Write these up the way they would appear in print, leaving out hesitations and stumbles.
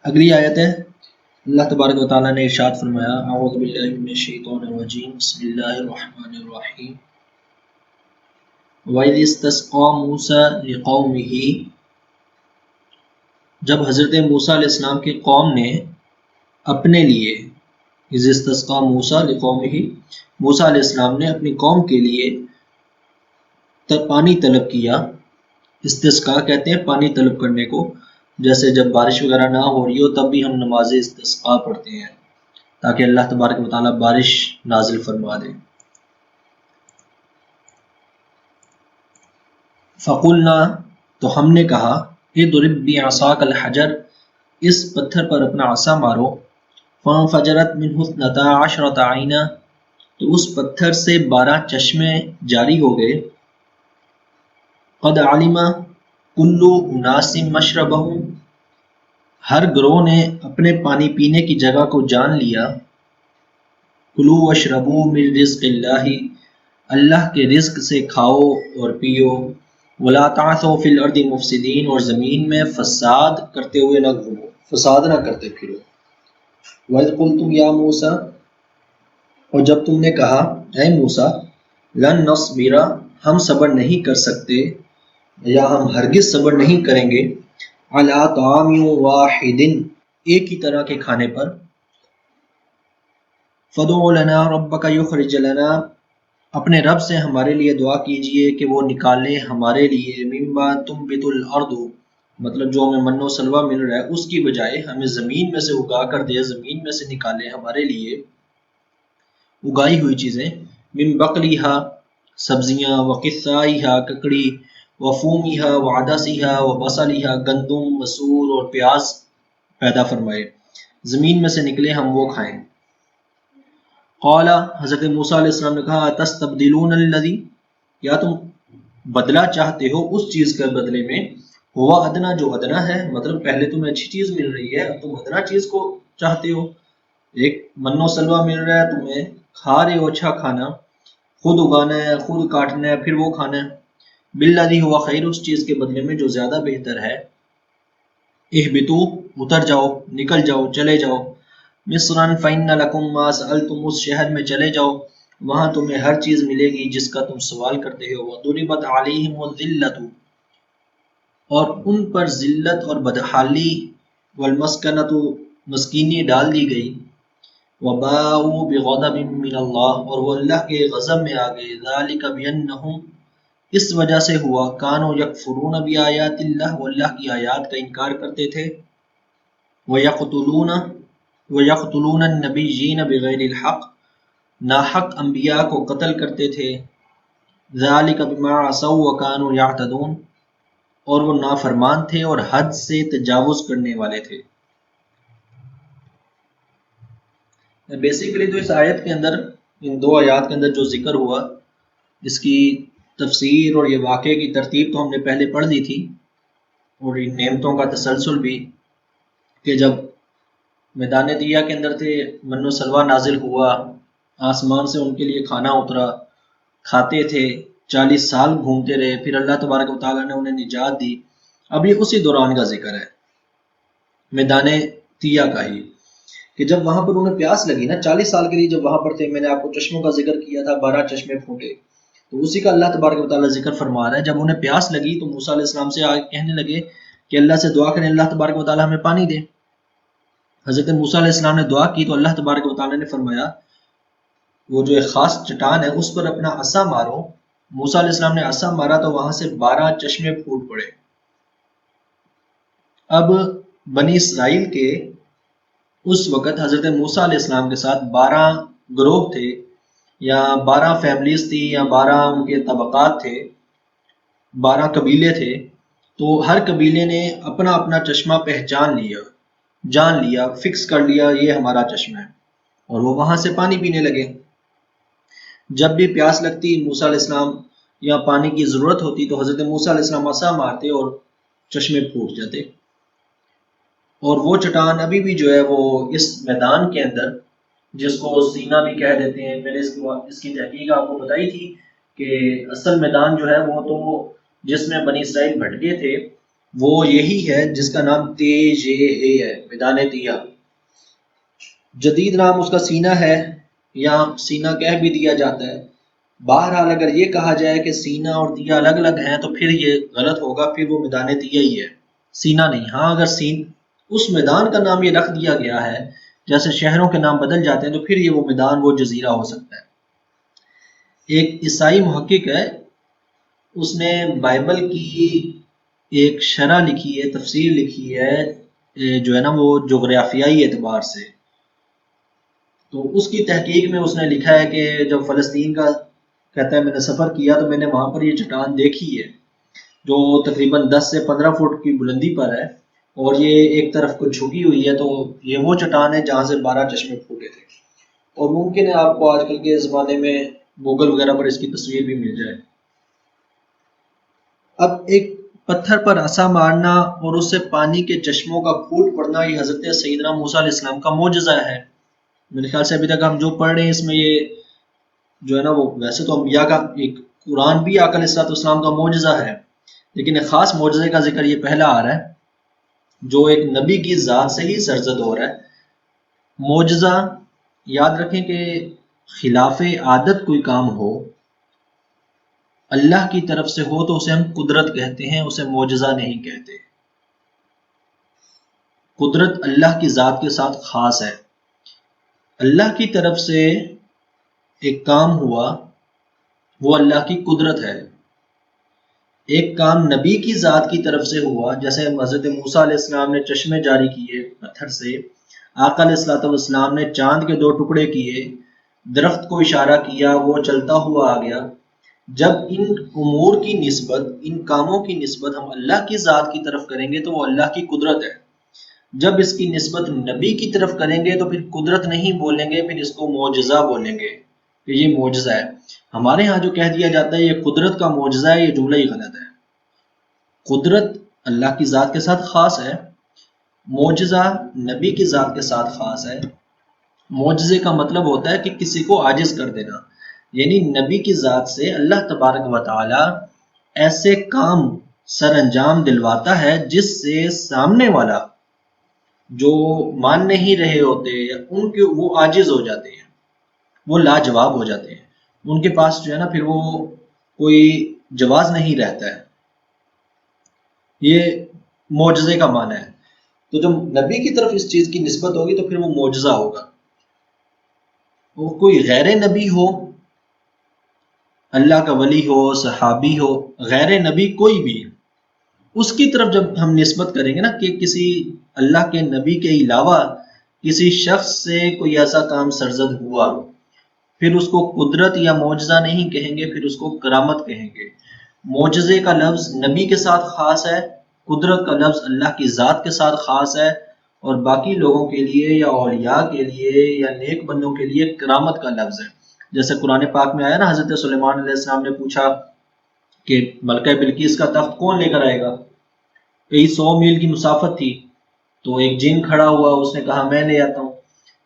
اگلی آیت ہے، اللہ تبارک و تعالیٰ نے ارشاد فرمایا، اعوذ باللہ من الشیطان الرجیم، بسم اللہ الرحمن الرحیم، وَإِذِ اسْتَسْقَىٰ مُوسَىٰ لِقَوْمِهِ، جب حضرت موسیٰ علیہ السلام کی قوم نے اپنے لیے، اِذِ اسْتَسْقَىٰ مُوسَىٰ لِقَوْمِهِ، موسیٰ علیہ السلام نے اپنی قوم کے لیے پانی طلب کیا۔ استسقاء کہتے ہیں پانی طلب کرنے کو، جیسے جب بارش وغیرہ نہ ہو رہی ہو تب بھی ہم نماز استسقاء پڑھتے ہیں تاکہ اللہ تبارک و تعالیٰ بارش نازل فرما دے۔ فقلنا، تو ہم نے کہا، اضرب بعصاک الحجر، اس پتھر پر اپنا عصا مارو، فانفجرت منہ اثنتا عشرۃ عینا، تو اس پتھر سے 12 چشمے جاری ہو گئے۔ قد علم کل اناس مشربہم، ہر گروہ نے اپنے پانی پینے کی جگہ کو جان لیا۔ کلوا واشربوا من رزق اللہ، اللہ کے رزق سے کھاؤ اور پیو۔ ولا تعثوا فی الارض مفسدین، اور زمین میں فساد کرتے ہوئے نہ گھومو، فساد نہ کرتے پھرو۔ وَإِذْ قُلْتُمْ يَا مُوسَىٰ، اور جب تم نے کہا اے موسیٰ، لن نصبر، ہم صبر نہیں کر سکتے یا ہم ہرگز صبر نہیں کریں گے، علی طعام واحد، ایک ہی طرح کے کھانے پر، فدع لنا ربک یخرج لنا، اپنے رب سے ہمارے لیے دعا کیجئے کہ وہ نکالے ہمارے لیے، مما تنبت الارض، مطلب جو ہمیں من و سلوہ مل رہا ہے اس کی بجائے ہمیں زمین میں سے اگا کر دے، زمین میں سے نکالے ہمارے لیے اگائی ہوئی چیزیں، من بقلیہا، سبزیاں، وقثائہا، ککڑی، وفومیہا، وعدسیہا، وبصلیہا، گندم، مسور اور پیاز پیدا فرمائے، زمین میں سے نکلے ہم وہ کھائیں۔ قال، حضرت موسیٰ علیہ السلام نے کہا، تستبدلون الذی، یا تم بدلہ چاہتے ہو اس چیز کے بدلے میں، ہوا ادنا، جو ادنا ہے، مطلب پہلے تمہیں اچھی چیز مل رہی ہے اب تم ادنا چیز کو چاہتے ہو، ایک من و سلوہ مل رہا ہے تمہیں، کھا رہے ہو اچھا کھانا، خود اگانا ہے، خود کاٹنا ہے، پھر وہ کھانا ہے، بالذی ہوا خیر، اس چیز کے بدلے میں جو زیادہ بہتر ہے، اہبطوا، اتر جاؤ، نکل جاؤ، چلے جاؤ، مصرا فإن لکم ما سألتم، اس شہر میں چلے جاؤ، وہاں تمہیں ہر چیز ملے گی جس کا تم سوال کرتے ہو، وضربت علیہم الذلۃ، اور ان پر ذلت اور بدحالی، والمسکنۃ، مسکینی ڈال دی گئی، وباؤوا بغضب من اللہ، اور وہ اللہ کے غضب میں آ گئے، ذالک بانہم، اس وجہ سے ہوا، کانوا یکفرون بآیات اللہ، وہ اللہ کی آیات کا انکار کرتے تھے، وَيَقْتُلُونَ النَّبِيِّينَ بِغَيْرِ الْحَقِّ، ناحق انبیاء کو قتل کرتے تھے، ذَلِكَ بِمَا عَصَوْا وَكَانُوا يَعْتَدُونَ، اور وہ نافرمان تھے اور حد سے تجاوز کرنے والے تھے۔ بیسیکلی تو اس آیت کے اندر، ان 2 آیات کے اندر جو ذکر ہوا، اس کی تفسیر اور یہ واقعے کی ترتیب تو ہم نے پہلے پڑھ دی تھی، اور ان نعمتوں کا تسلسل بھی، کہ جب میدان دیا کے اندر تھے، من و سلوہ نازل ہوا، آسمان سے ان کے لیے کھانا اترا، کھاتے تھے، 40 سال گھومتے رہے، پھر اللہ تبارک و تعالیٰ نے انہیں نجات دی۔ اب یہ اسی دوران کا ذکر ہے، میدان تیا کا ہی، کہ جب وہاں پر انہیں پیاس لگی نا، 40 سال کے لیے جب وہاں پر تھے، میں نے آپ کو چشموں کا ذکر کیا تھا، 12 چشمے پھوٹے، تو اسی کا اللہ تبارک و تعالیٰ ذکر فرما رہا ہے۔ جب انہیں پیاس لگی تو موسیٰ علیہ السلام سے کہنے لگے کہ اللہ سے دعا کریں، اللہ تبارک و تعالیٰ ہمیں پانی دے۔ حضرت موسیٰ علیہ السلام نے دعا کی تو اللہ تبارک و تعالیٰ نے فرمایا، وہ جو ایک خاص چٹان ہے اس پر اپنا عصا مارو۔ موسیٰ علیہ السلام نے عصا مارا تو وہاں سے 12 چشمے پھوٹ پڑے۔ اب بنی اسرائیل کے اس وقت حضرت موسیٰ علیہ السلام کے ساتھ 12 گروہ تھے، یا 12 فیملیز تھی، یا 12 ان کے طبقات تھے، 12 قبیلے تھے، تو ہر قبیلے نے اپنا اپنا چشمہ پہچان لیا، جان لیا، فکس کر لیا یہ ہمارا چشمہ ہے، اور وہ وہاں سے پانی پینے لگے۔ جب بھی پیاس لگتی موسیٰ علیہ السلام یا پانی کی ضرورت ہوتی تو حضرت موسیٰ علیہ السلام عصا مارتے اور چشمے پھوٹ جاتے۔ اور وہ چٹان ابھی بھی جو ہے وہ اس میدان کے اندر، جس کو سینا بھی کہہ دیتے ہیں، میں نے اس کی تحقیق آپ کو بتائی تھی کہ اصل میدان جو ہے وہ تو جس میں بنی اسرائیل بھٹکے تھے، وہ یہی ہے جس کا نام تیج ہے، میدان تیہ۔ جدید نام اس کا سینہ ہے، یا سینہ کہہ بھی دیا جاتا ہے۔ بہرحال اگر یہ کہا جائے کہ سینہ اور تیہ الگ الگ ہیں تو پھر یہ غلط ہوگا، پھر وہ میدان تیہ ہی ہے، سینہ نہیں۔ ہاں اگر اس میدان کا نام یہ رکھ دیا گیا ہے، جیسے شہروں کے نام بدل جاتے ہیں، تو پھر یہ وہ میدان، وہ جزیرہ ہو سکتا ہے۔ ایک عیسائی محقق ہے، اس نے بائبل کی ایک شرح لکھی ہے، تفسیر لکھی ہے، جو ہے نا وہ جغرافیائی اعتبار سے۔ تو اس کی تحقیق میں اس نے لکھا ہے کہ جب فلسطین کا کہتا ہے میں نے سفر کیا تو میں نے وہاں پر یہ چٹان دیکھی ہے جو تقریباً 10 سے 15 فٹ کی بلندی پر ہے، اور یہ ایک طرف کو جھکی ہوئی ہے، تو یہ وہ چٹان ہے جہاں سے 12 چشمے پھوٹے تھے۔ اور ممکن ہے آپ کو آج کل کے زمانے میں گوگل وغیرہ پر اس کی تصویر بھی مل جائے۔ اب ایک پتھر پر عصا مارنا اور اس سے پانی کے چشموں کا پھوٹ پڑنا، یہ حضرت سیدنا موسیٰ علیہ السلام کا معجزہ ہے۔ میرے خیال سے ابھی تک ہم جو پڑھ رہے ہیں اس میں یہ جو ہے نا وہ، ویسے تو انبیاء کا ایک قرآن بھی آقا علیہ السلام کا معجزہ ہے، لیکن ایک خاص معجزے کا ذکر یہ پہلا آ رہا ہے جو ایک نبی کی ذات سے ہی سرزد ہو رہا ہے۔ معجزہ یاد رکھیں کہ خلاف عادت کوئی کام ہو، اللہ کی طرف سے ہو، تو اسے ہم قدرت کہتے ہیں، اسے معجزہ نہیں کہتے۔ قدرت اللہ کی ذات کے ساتھ خاص ہے۔ اللہ کی طرف سے ایک کام ہوا، وہ اللہ کی قدرت ہے۔ ایک کام نبی کی ذات کی طرف سے ہوا، جیسے حضرت موسیٰ علیہ السلام نے چشمے جاری کیے پتھر سے، آقا علیہ السلام نے چاند کے 2 ٹکڑے کیے، درخت کو اشارہ کیا، وہ چلتا ہوا آ گیا۔ جب ان امور کی نسبت، ان کاموں کی نسبت ہم اللہ کی ذات کی طرف کریں گے تو وہ اللہ کی قدرت ہے۔ جب اس کی نسبت نبی کی طرف کریں گے تو پھر قدرت نہیں بولیں گے، پھر اس کو معجزہ بولیں گے کہ یہ معجزہ ہے۔ ہمارے ہاں جو کہہ دیا جاتا ہے یہ قدرت کا معجزہ ہے، یہ جملہ ہی غلط ہے۔ قدرت اللہ کی ذات کے ساتھ خاص ہے، معجزہ نبی کی ذات کے ساتھ خاص ہے۔ معجزے کا مطلب ہوتا ہے کہ کسی کو عاجز کر دینا، یعنی نبی کی ذات سے اللہ تبارک و تعالی ایسے کام سر انجام دلواتا ہے جس سے سامنے والا جو مان نہیں رہے ہوتے ان کے وہ عاجز ہو جاتے ہیں، وہ لاجواب ہو جاتے ہیں، ان کے پاس جو ہے نا پھر وہ کوئی جواز نہیں رہتا ہے۔ یہ معجزے کا معنی ہے۔ تو جب نبی کی طرف اس چیز کی نسبت ہوگی تو پھر وہ معجزہ ہوگا۔ وہ کوئی غیر نبی ہو، اللہ کا ولی ہو، صحابی ہو، غیر نبی کوئی بھی، اس کی طرف جب ہم نسبت کریں گے نا کہ کسی اللہ کے نبی کے علاوہ کسی شخص سے کوئی ایسا کام سرزد ہوا، پھر اس کو قدرت یا معجزہ نہیں کہیں گے، پھر اس کو کرامت کہیں گے۔ معجزے کا لفظ نبی کے ساتھ خاص ہے، قدرت کا لفظ اللہ کی ذات کے ساتھ خاص ہے، اور باقی لوگوں کے لیے یا اولیاء کے لیے یا نیک بندوں کے لیے کرامت کا لفظ ہے۔ جیسے قرآن پاک میں آیا نا، حضرت سلیمان علیہ السلام نے پوچھا کہ ملکہ بلقیس کا تخت کون لے کر آئے گا؟ کئی 100 میل کی مسافت تھی، تو ایک جن کھڑا ہوا، اس نے کہا میں لے آتا ہوں،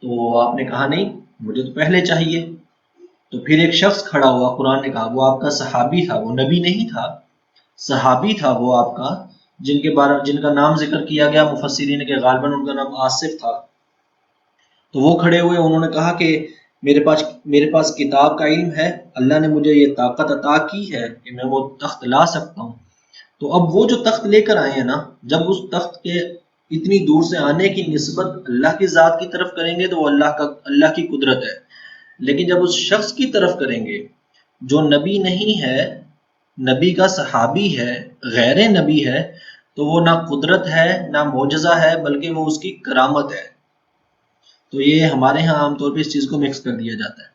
تو آپ نے کہا نہیں مجھے تو پہلے چاہیے۔ تو پھر ایک شخص کھڑا ہوا، قرآن نے کہا وہ آپ کا صحابی تھا، وہ نبی نہیں تھا، صحابی تھا وہ آپ کا، جن کا نام ذکر کیا گیا مفسرین کے غالباً ان کا نام آصف تھا۔ تو وہ کھڑے ہوئے، انہوں نے کہا کہ میرے پاس کتاب کا علم ہے، اللہ نے مجھے یہ طاقت عطا کی ہے کہ میں وہ تخت لا سکتا ہوں۔ تو اب وہ جو تخت لے کر آئے ہیں نا، جب اس تخت کے اتنی دور سے آنے کی نسبت اللہ کی ذات کی طرف کریں گے تو وہ اللہ کی قدرت ہے، لیکن جب اس شخص کی طرف کریں گے جو نبی نہیں ہے، نبی کا صحابی ہے، غیر نبی ہے، تو وہ نہ قدرت ہے نہ معجزہ ہے، بلکہ وہ اس کی کرامت ہے۔ تو یہ ہمارے ہاں عام طور پہ اس چیز کو مکس کر دیا جاتا ہے۔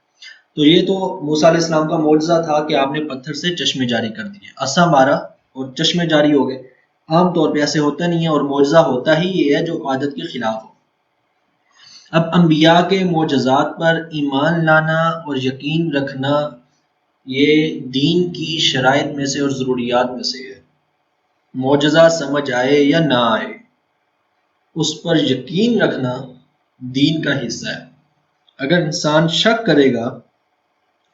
تو یہ تو موسیٰ علیہ السلام کا معجزہ تھا کہ آپ نے پتھر سے چشمے جاری کر دیے، عصا مارا اور چشمے جاری ہو گئے۔ عام طور پہ ایسے ہوتا نہیں ہے، اور معجزہ ہوتا ہی یہ ہے جو عادت کے خلاف ہو۔ اب انبیاء کے معجزات پر ایمان لانا اور یقین رکھنا یہ دین کی شرائط میں سے اور ضروریات میں سے ہے۔ معجزہ سمجھ آئے یا نہ آئے، اس پر یقین رکھنا دین کا حصہ ہے۔ اگر انسان شک کرے گا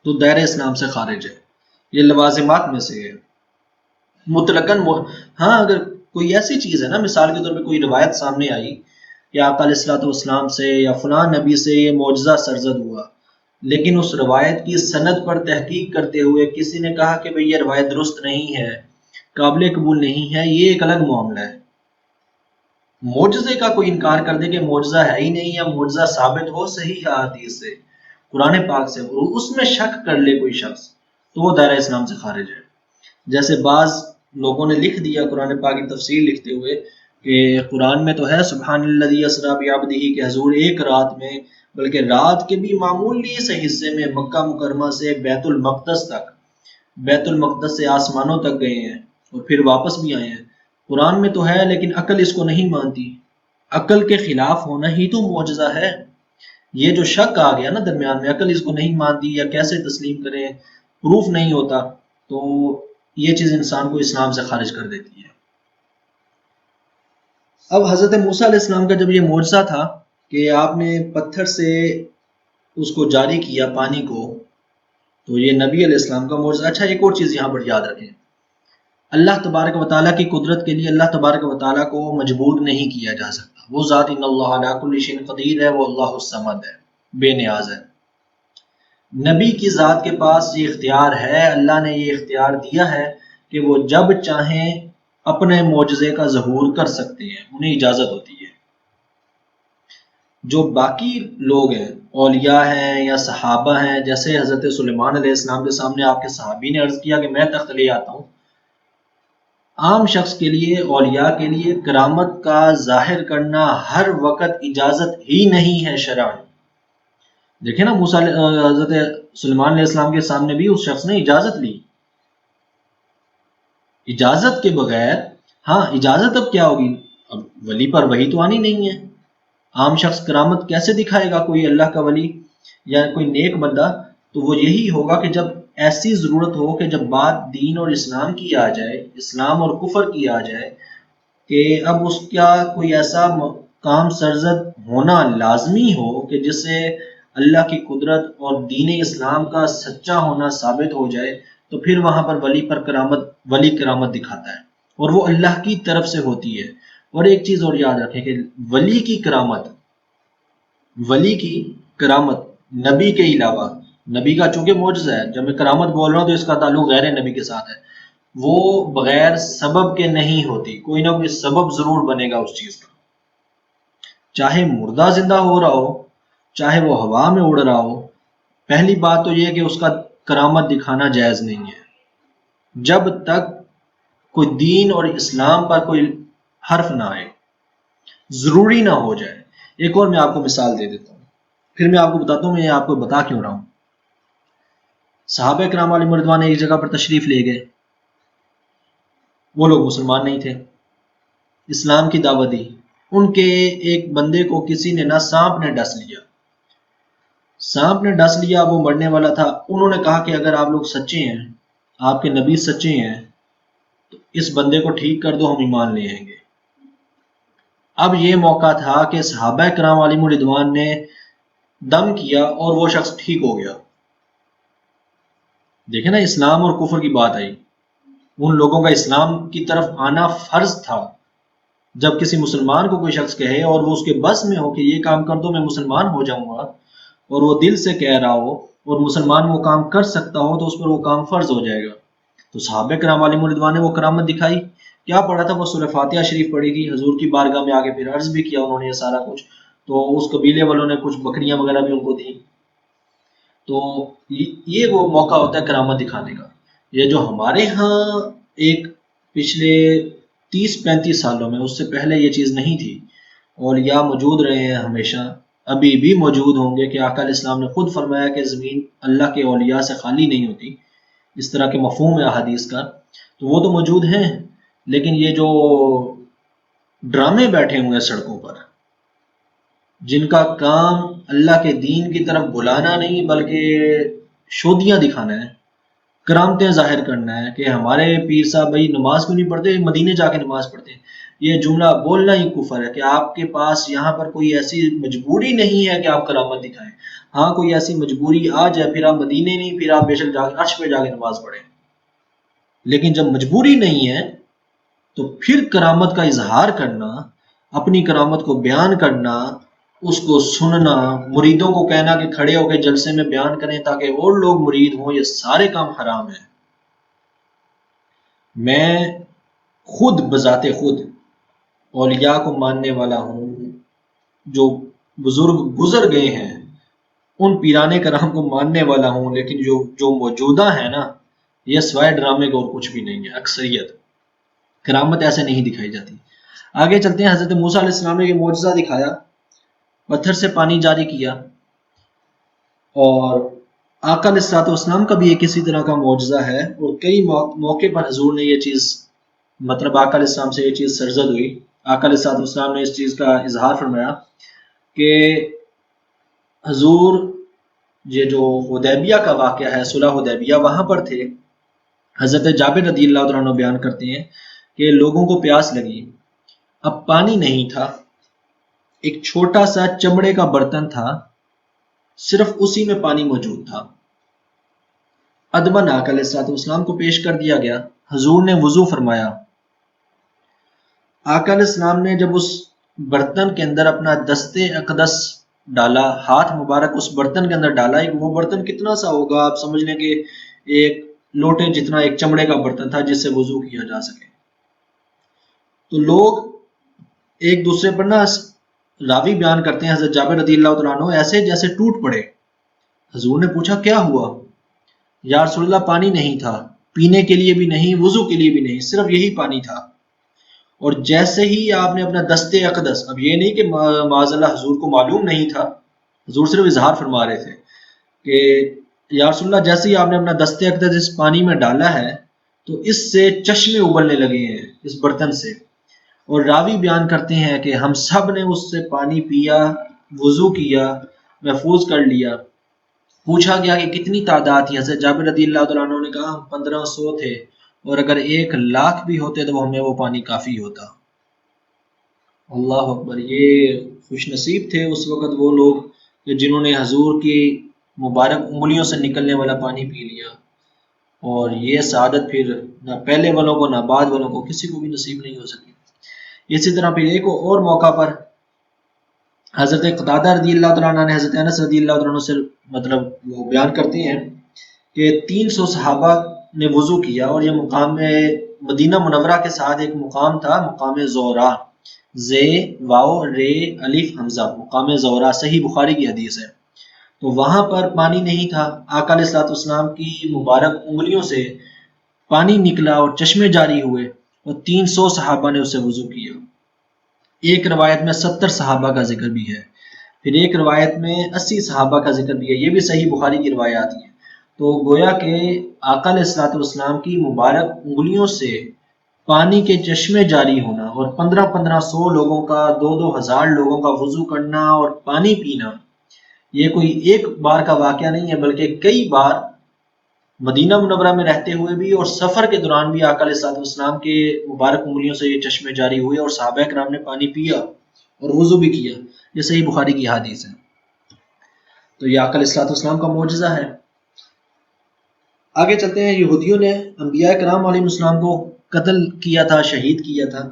تو دائرہ اسلام سے خارج ہے، یہ لوازمات میں سے ہے مطلقاً۔ ہاں اگر کوئی ایسی چیز ہے نا، مثال کے طور پہ کوئی روایت سامنے آئی کہ آقا علیہ الصلوۃ والسلام سے یا فلاں نبی سے یہ معجزہ سرزد ہوا، لیکن اس روایت کی سند پر تحقیق کرتے ہوئے کسی نے کہا کہ بھئی یہ روایت درست نہیں ہے، قابل قبول نہیں ہے، یہ ایک الگ معاملہ ہے۔ معجزے کا کوئی انکار کر دے کہ معجزہ ہے ہی نہیں، یا معجزہ ثابت ہو صحیح حدیث سے، قرآن پاک سے، اس میں شک کر لے کوئی شخص، تو وہ دائرہ اسلام سے خارج ہے۔ جیسے بعض لوگوں نے لکھ دیا قرآن پاک کی تفسیر لکھتے ہوئے کہ قرآن میں تو ہے سبحان الذی اسریٰ بعبدہ کہ حضور ایک رات میں، بلکہ رات کے بھی معمولی سے حصے میں مکہ مکرمہ سے بیت المقدس تک، بیت المقدس سے آسمانوں تک گئے ہیں اور پھر واپس بھی آئے ہیں۔ قرآن میں تو ہے لیکن عقل اس کو نہیں مانتی۔ عقل کے خلاف ہونا ہی تو معجزہ ہے۔ یہ جو شک آ گیا نا درمیان میں، عقل اس کو نہیں مانتی یا کیسے تسلیم کریں، پروف نہیں ہوتا، تو یہ چیز انسان کو اسلام سے خارج کر دیتی ہے۔ اب حضرت موسیٰ علیہ السلام کا جب یہ معجزہ تھا کہ آپ نے پتھر سے اس کو جاری کیا پانی کو، تو یہ نبی علیہ السلام کا معجزہ۔ اچھا ایک اور چیز یہاں پر یاد رکھیں، اللہ تبارک و تعالیٰ کی قدرت کے لیے اللہ تبارک و تعالیٰ کو مجبور نہیں کیا جا سکتا۔ وہ ذات ان اللہ علی کل شیء قدیر ہے، وہ اللہ الصمد ہے، بے نیاز ہے۔ نبی کی ذات کے پاس یہ اختیار ہے، اللہ نے یہ اختیار دیا ہے کہ وہ جب چاہیں اپنے معجزے کا ظہور کر سکتے ہیں، انہیں اجازت ہوتی ہے۔ جو باقی لوگ ہیں، اولیاء ہیں یا صحابہ ہیں، جیسے حضرت سلیمان علیہ السلام کے سامنے آپ کے صحابی نے عرض کیا کہ میں تخت لے آتا ہوں، عام شخص کے لیے، اولیاء کے لیے کرامت کا ظاہر کرنا ہر وقت اجازت ہی نہیں ہے شرعاً۔ دیکھیں نا حضرت سلیمان علیہ السلام کے سامنے بھی اس شخص نے اجازت لی، اجازت کے بغیر۔ ہاں اجازت اب کیا ہوگی، اب ولی پر وہی تو آنی نہیں ہے۔ عام شخص کرامت کیسے دکھائے گا، کوئی اللہ کا ولی یا کوئی نیک بندہ؟ تو وہ یہی ہوگا کہ جب ایسی ضرورت ہو کہ جب بات دین اور اسلام کی آ جائے، اسلام اور کفر کی آ جائے، کہ اب اس کا کوئی ایسا کام سرزد ہونا لازمی ہو کہ جس سے اللہ کی قدرت اور دین اسلام کا سچا ہونا ثابت ہو جائے، تو پھر وہاں پر ولی کرامت دکھاتا ہے، اور وہ اللہ کی طرف سے ہوتی ہے۔ اور ایک چیز اور یاد رکھیں کہ ولی کی کرامت نبی کے علاوہ، نبی کا چونکہ معجزہ ہے، جب میں کرامت بول رہا ہوں تو اس کا تعلق غیر نبی کے ساتھ ہے، وہ بغیر سبب کے نہیں ہوتی، کوئی نہ کوئی سبب ضرور بنے گا اس چیز کا، چاہے مردہ زندہ ہو رہا ہو، چاہے وہ ہوا میں اڑ رہا ہو۔ پہلی بات تو یہ ہے کہ اس کا کرامت دکھانا جائز نہیں ہے جب تک کوئی دین اور اسلام پر کوئی حرف نہ آئے، ضروری نہ ہو جائے۔ ایک اور میں آپ کو مثال دے دیتا ہوں، پھر میں آپ کو بتاتا ہوں میں آپ کو بتا کیوں رہا ہوں۔ صحابہ کرام علیہم رضوان ایک جگہ پر تشریف لے گئے، وہ لوگ مسلمان نہیں تھے، اسلام کی دعوت دی، ان کے ایک بندے کو کسی نے سانپ نے ڈس لیا، وہ مرنے والا تھا۔ انہوں نے کہا کہ اگر آپ لوگ سچے ہیں، آپ کے نبی سچے ہیں، تو اس بندے کو ٹھیک کر دو، ہم ایمان لے آئیں گے۔ اب یہ موقع تھا کہ صحابہ کرام علیہم رضوان نے دم کیا اور وہ شخص ٹھیک ہو گیا۔ دیکھیں نا، اسلام اور کفر کی بات آئی، ان لوگوں کا اسلام کی طرف آنا فرض تھا۔ جب کسی مسلمان کو کوئی شخص کہے اور وہ اس کے بس میں ہو کہ یہ کام کر دو میں مسلمان ہو جاؤں گا، اور وہ دل سے کہہ رہا ہو اور مسلمان وہ کام کر سکتا ہو، تو اس پر وہ کام فرض ہو جائے گا۔ تو صحابہ کرام علیہم رضوان نے وہ کرامت دکھائی۔ کیا پڑھا تھا؟ وہ سورہ فاتحہ شریف پڑھی تھی، حضور کی بارگاہ میں آگے پھر عرض بھی کیا انہوں نے یہ سارا کچھ، تو اس قبیلے والوں نے کچھ بکریاں وغیرہ بھی ان کو دی۔ تو یہ وہ موقع ہوتا ہے کرامت دکھانے کا۔ یہ جو ہمارے ہاں ایک پچھلے 30-35 سالوں میں، اس سے پہلے یہ چیز نہیں تھی، اولیاء موجود رہے ہیں ہمیشہ، ابھی بھی موجود ہوں گے، کہ آقا علیہ السلام نے خود فرمایا کہ زمین اللہ کے اولیاء سے خالی نہیں ہوتی، اس طرح کے مفہوم ہے احادیث کا، تو وہ تو موجود ہیں۔ لیکن یہ جو ڈرامے بیٹھے ہوئے ہیں سڑکوں پر، جن کا کام اللہ کے دین کی طرف بلانا نہیں بلکہ شودیاں دکھانا ہے، کرامتیں ظاہر کرنا ہے، کہ ہمارے پیر صاحب بھائی نماز کیوں نہیں پڑھتے، مدینے جا کے نماز پڑھتے ہیں، یہ جملہ بولنا ہی کفر ہے۔ کہ آپ کے پاس یہاں پر کوئی ایسی مجبوری نہیں ہے کہ آپ کرامت دکھائیں، ہاں کوئی ایسی مجبوری آ جائے، پھر آپ مدینے نہیں، پھر آپ بے شک عرش پہ جا کے نماز پڑھیں، لیکن جب مجبوری نہیں ہے تو پھر کرامت کا اظہار کرنا، اپنی کرامت کو بیان کرنا، اس کو سننا، مریدوں کو کہنا کہ کھڑے ہو کے جلسے میں بیان کریں تاکہ اور لوگ مرید ہوں، یہ سارے کام حرام ہیں۔ میں خود بذات خود اولیاء کو ماننے والا ہوں، جو بزرگ گزر گئے ہیں ان پیرانے کرام کو ماننے والا ہوں، لیکن جو موجودہ ہے نا، یہ سوائے ڈرامے کو اور کچھ بھی نہیں ہے۔ اکثریت کرامت ایسے نہیں دکھائی جاتی۔ آگے چلتے ہیں۔ حضرت موسیٰ علیہ السلام نے یہ معجزہ دکھایا، پتھر سے پانی جاری کیا، اور آقا علیہ الصلوۃ والسلام کا بھی ایک اسی طرح کا معجزہ ہے، اور کئی موقع پر حضور نے یہ چیز، مطلب آقا علیہ السلام سے یہ چیز سرزد ہوئی۔ آقا علیہ الصلوۃ والسلام نے اس چیز کا اظہار فرمایا کہ حضور یہ جو حدیبیہ کا واقعہ ہے، صلح حدیبیہ، وہاں پر تھے۔ حضرت جابر رضی اللہ تعالیٰ عنہ بیان کرتے ہیں کہ لوگوں کو پیاس لگی، اب پانی نہیں تھا، ایک چھوٹا سا چمڑے کا برتن تھا، صرف اسی میں پانی موجود تھا۔ ادباً آقا علیہ الصلوۃ والسلام کو پیش کر دیا گیا، حضور نے وضو فرمایا۔ آقا علیہ السلام نے جب اس برتن کے اندر اپنا دست اقدس ڈالا، ہاتھ مبارک اس برتن کے اندر ڈالا، وہ برتن کتنا سا ہوگا، آپ سمجھ لیں کہ ایک لوٹے جتنا ایک چمڑے کا برتن تھا جس سے وضو کیا جا سکے۔ تو لوگ ایک دوسرے پر نا، راوی بیان کرتے ہیں حضرت جابر رضی اللہ تعالیٰ عنہ، ایسے جیسے ٹوٹ پڑے۔ حضور نے پوچھا کیا ہوا؟ یا رسول اللہ پانی نہیں تھا، پینے کے لیے بھی نہیں، وضو کے لیے بھی نہیں، صرف یہی پانی تھا۔ اور جیسے ہی آپ نے اپنا دست اقدس، اب یہ نہیں کہ معاذ اللہ حضور کو معلوم نہیں تھا، حضور صرف اظہار فرما رہے تھے کہ یا رسول اللہ جیسے ہی آپ نے اپنا دست اقدس اس پانی میں ڈالا ہے تو اس سے چشمے ابلنے لگے ہیں اس برتن سے۔ اور راوی بیان کرتے ہیں کہ ہم سب نے اس سے پانی پیا، وضو کیا، محفوظ کر لیا۔ پوچھا گیا کہ کتنی تعداد تھی؟ حضرت جابر رضی اللہ تعالیٰ عنہ نے کہا ہم 1500 تھے، اور اگر 1,00,000 بھی ہوتے تو ہمیں وہ پانی کافی ہوتا۔ اللہ اکبر! یہ خوش نصیب تھے اس وقت وہ لوگ کہ جنہوں نے حضور کی مبارک انگلیوں سے نکلنے والا پانی پی لیا، اور یہ سعادت پھر نہ پہلے والوں کو نہ بعد والوں کو کسی کو بھی نصیب نہیں ہو سکی۔ اسی طرح پھر ایک اور موقع پر حضرت قتادہ رضی اللہ تعالیٰ عنہ نے حضرت انس رضی اللہ تعالیٰ عنہ سے مطلب وہ بیان کرتے ہیں کہ 300 صحابہ نے وضو کیا، اور یہ مقام مدینہ منورہ کے ساتھ ایک مقام تھا، مقام زورا، زے واو رے الف حمزہ، مقام زورا، صحیح بخاری کی حدیث ہے۔ تو وہاں پر پانی نہیں تھا، آقا علیہ الصلوۃ والسلام کی مبارک انگلیوں سے پانی نکلا اور چشمے جاری ہوئے، اور 300 صحابہ نے اسے وضو کیا۔ ایک روایت میں 70 صحابہ کا ذکر بھی ہے، پھر ایک روایت میں 80 صحابہ کا ذکر بھی ہے، یہ بھی صحیح بخاری کی روایات ہیں۔ تو گویا کہ آقا علیہ الصلوۃ والسلام کی مبارک انگلیوں سے پانی کے چشمے جاری ہونا، اور 1500 لوگوں کا، 2000 لوگوں کا وضو کرنا اور پانی پینا، یہ کوئی ایک بار کا واقعہ نہیں ہے، بلکہ کئی بار مدینہ منورہ میں رہتے ہوئے بھی اور سفر کے دوران بھی آقا علیہ الصلوۃ والسلام کے مبارک انگلیوں سے یہ چشمے جاری ہوئے، اور صحابہ کرام نے پانی پیا اور وضو بھی کیا۔ یہ صحیح بخاری کی حدیث ہے۔ تو یہ آقا علیہ الصلوۃ والسلام کا معجزہ ہے۔ آگے چلتے ہیں۔ یہودیوں نے انبیاء کرام علیہ السلام کو قتل کیا تھا، شہید کیا تھا۔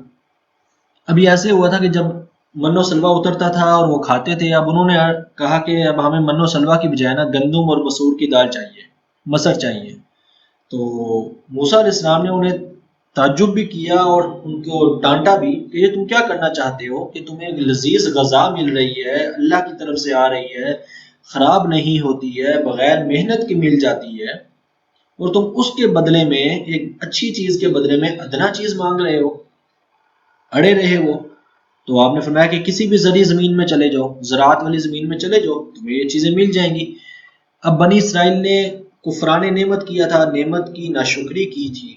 اب یہ ایسے ہوا تھا کہ جب من و سلوہ اترتا تھا اور وہ کھاتے تھے، اب انہوں نے کہا کہ اب ہمیں من و سلوہ کی بجائے نا گندم اور مسور کی دال چاہیے، مسر چاہیے۔ تو موسیٰ علیہ السلام نے انہیں تعجب بھی کیا اور ان کو ڈانٹا بھی کہ یہ تم کیا کرنا چاہتے ہو کہ تمہیں ایک لذیذ غذا مل رہی ہے، اللہ کی طرف سے آ رہی ہے، خراب نہیں ہوتی ہے، بغیر محنت کی مل جاتی ہے، اور تم اس کے بدلے میں، ایک اچھی چیز کے بدلے میں ادنا چیز مانگ رہے ہو، اڑے رہے وہ۔ تو آپ نے فرمایا کہ کسی بھی زرعی زمین میں چلے جاؤ، زراعت والی زمین میں چلے جاؤ، تمہیں یہ چیزیں مل جائیں گی۔ اب بنی اسرائیل نے کفران نعمت کیا تھا، نعمت کی ناشکری کی تھی۔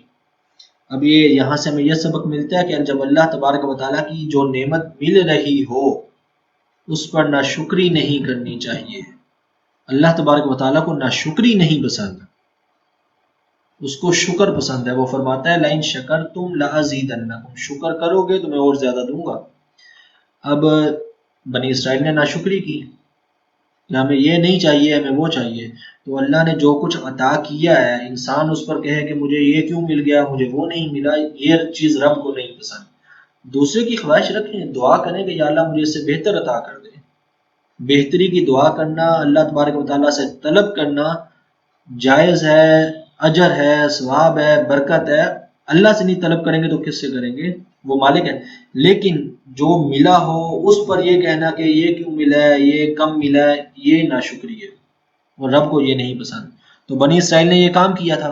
اب یہ یہاں سے ہمیں یہ سبق ملتا ہے کہ جب اللہ تبارک و تعالیٰ کی جو نعمت مل رہی ہو اس پر ناشکری نہیں کرنی چاہیے۔ اللہ تبارک و تعالیٰ کو ناشکری نہیں پسند، اس کو شکر پسند ہے۔ وہ فرماتا ہے لئن شکرتم لازیدنکم، شکر کرو گے تو میں اور زیادہ دوں گا۔ اب بنی اسرائیل نے ناشکری کی، کہ ہمیں یہ نہیں چاہیے، ہمیں وہ چاہیے، تو اللہ نے جو کچھ عطا کیا ہے انسان اس پر کہے کہ مجھے یہ کیوں مل گیا، مجھے وہ نہیں ملا، یہ چیز رب کو نہیں پسند۔ دوسرے کی خواہش رکھیں، دعا کریں کہ یا اللہ مجھے اس سے بہتر عطا کر دے۔ بہتری کی دعا کرنا، اللہ تبارک و تعالیٰ سے طلب کرنا جائز ہے، اجر ہے، ثواب ہے، برکت ہے۔ اللہ سے نہیں طلب کریں گے تو کس سے کریں گے؟ وہ مالک ہے۔ لیکن جو ملا ہو اس پر یہ کہنا کہ یہ کیوں ملا ہے، یہ کم ملا ہے، یہ ناشکری ہے اور رب کو یہ نہیں پسند۔ تو بنی اسرائیل نے یہ کام کیا تھا۔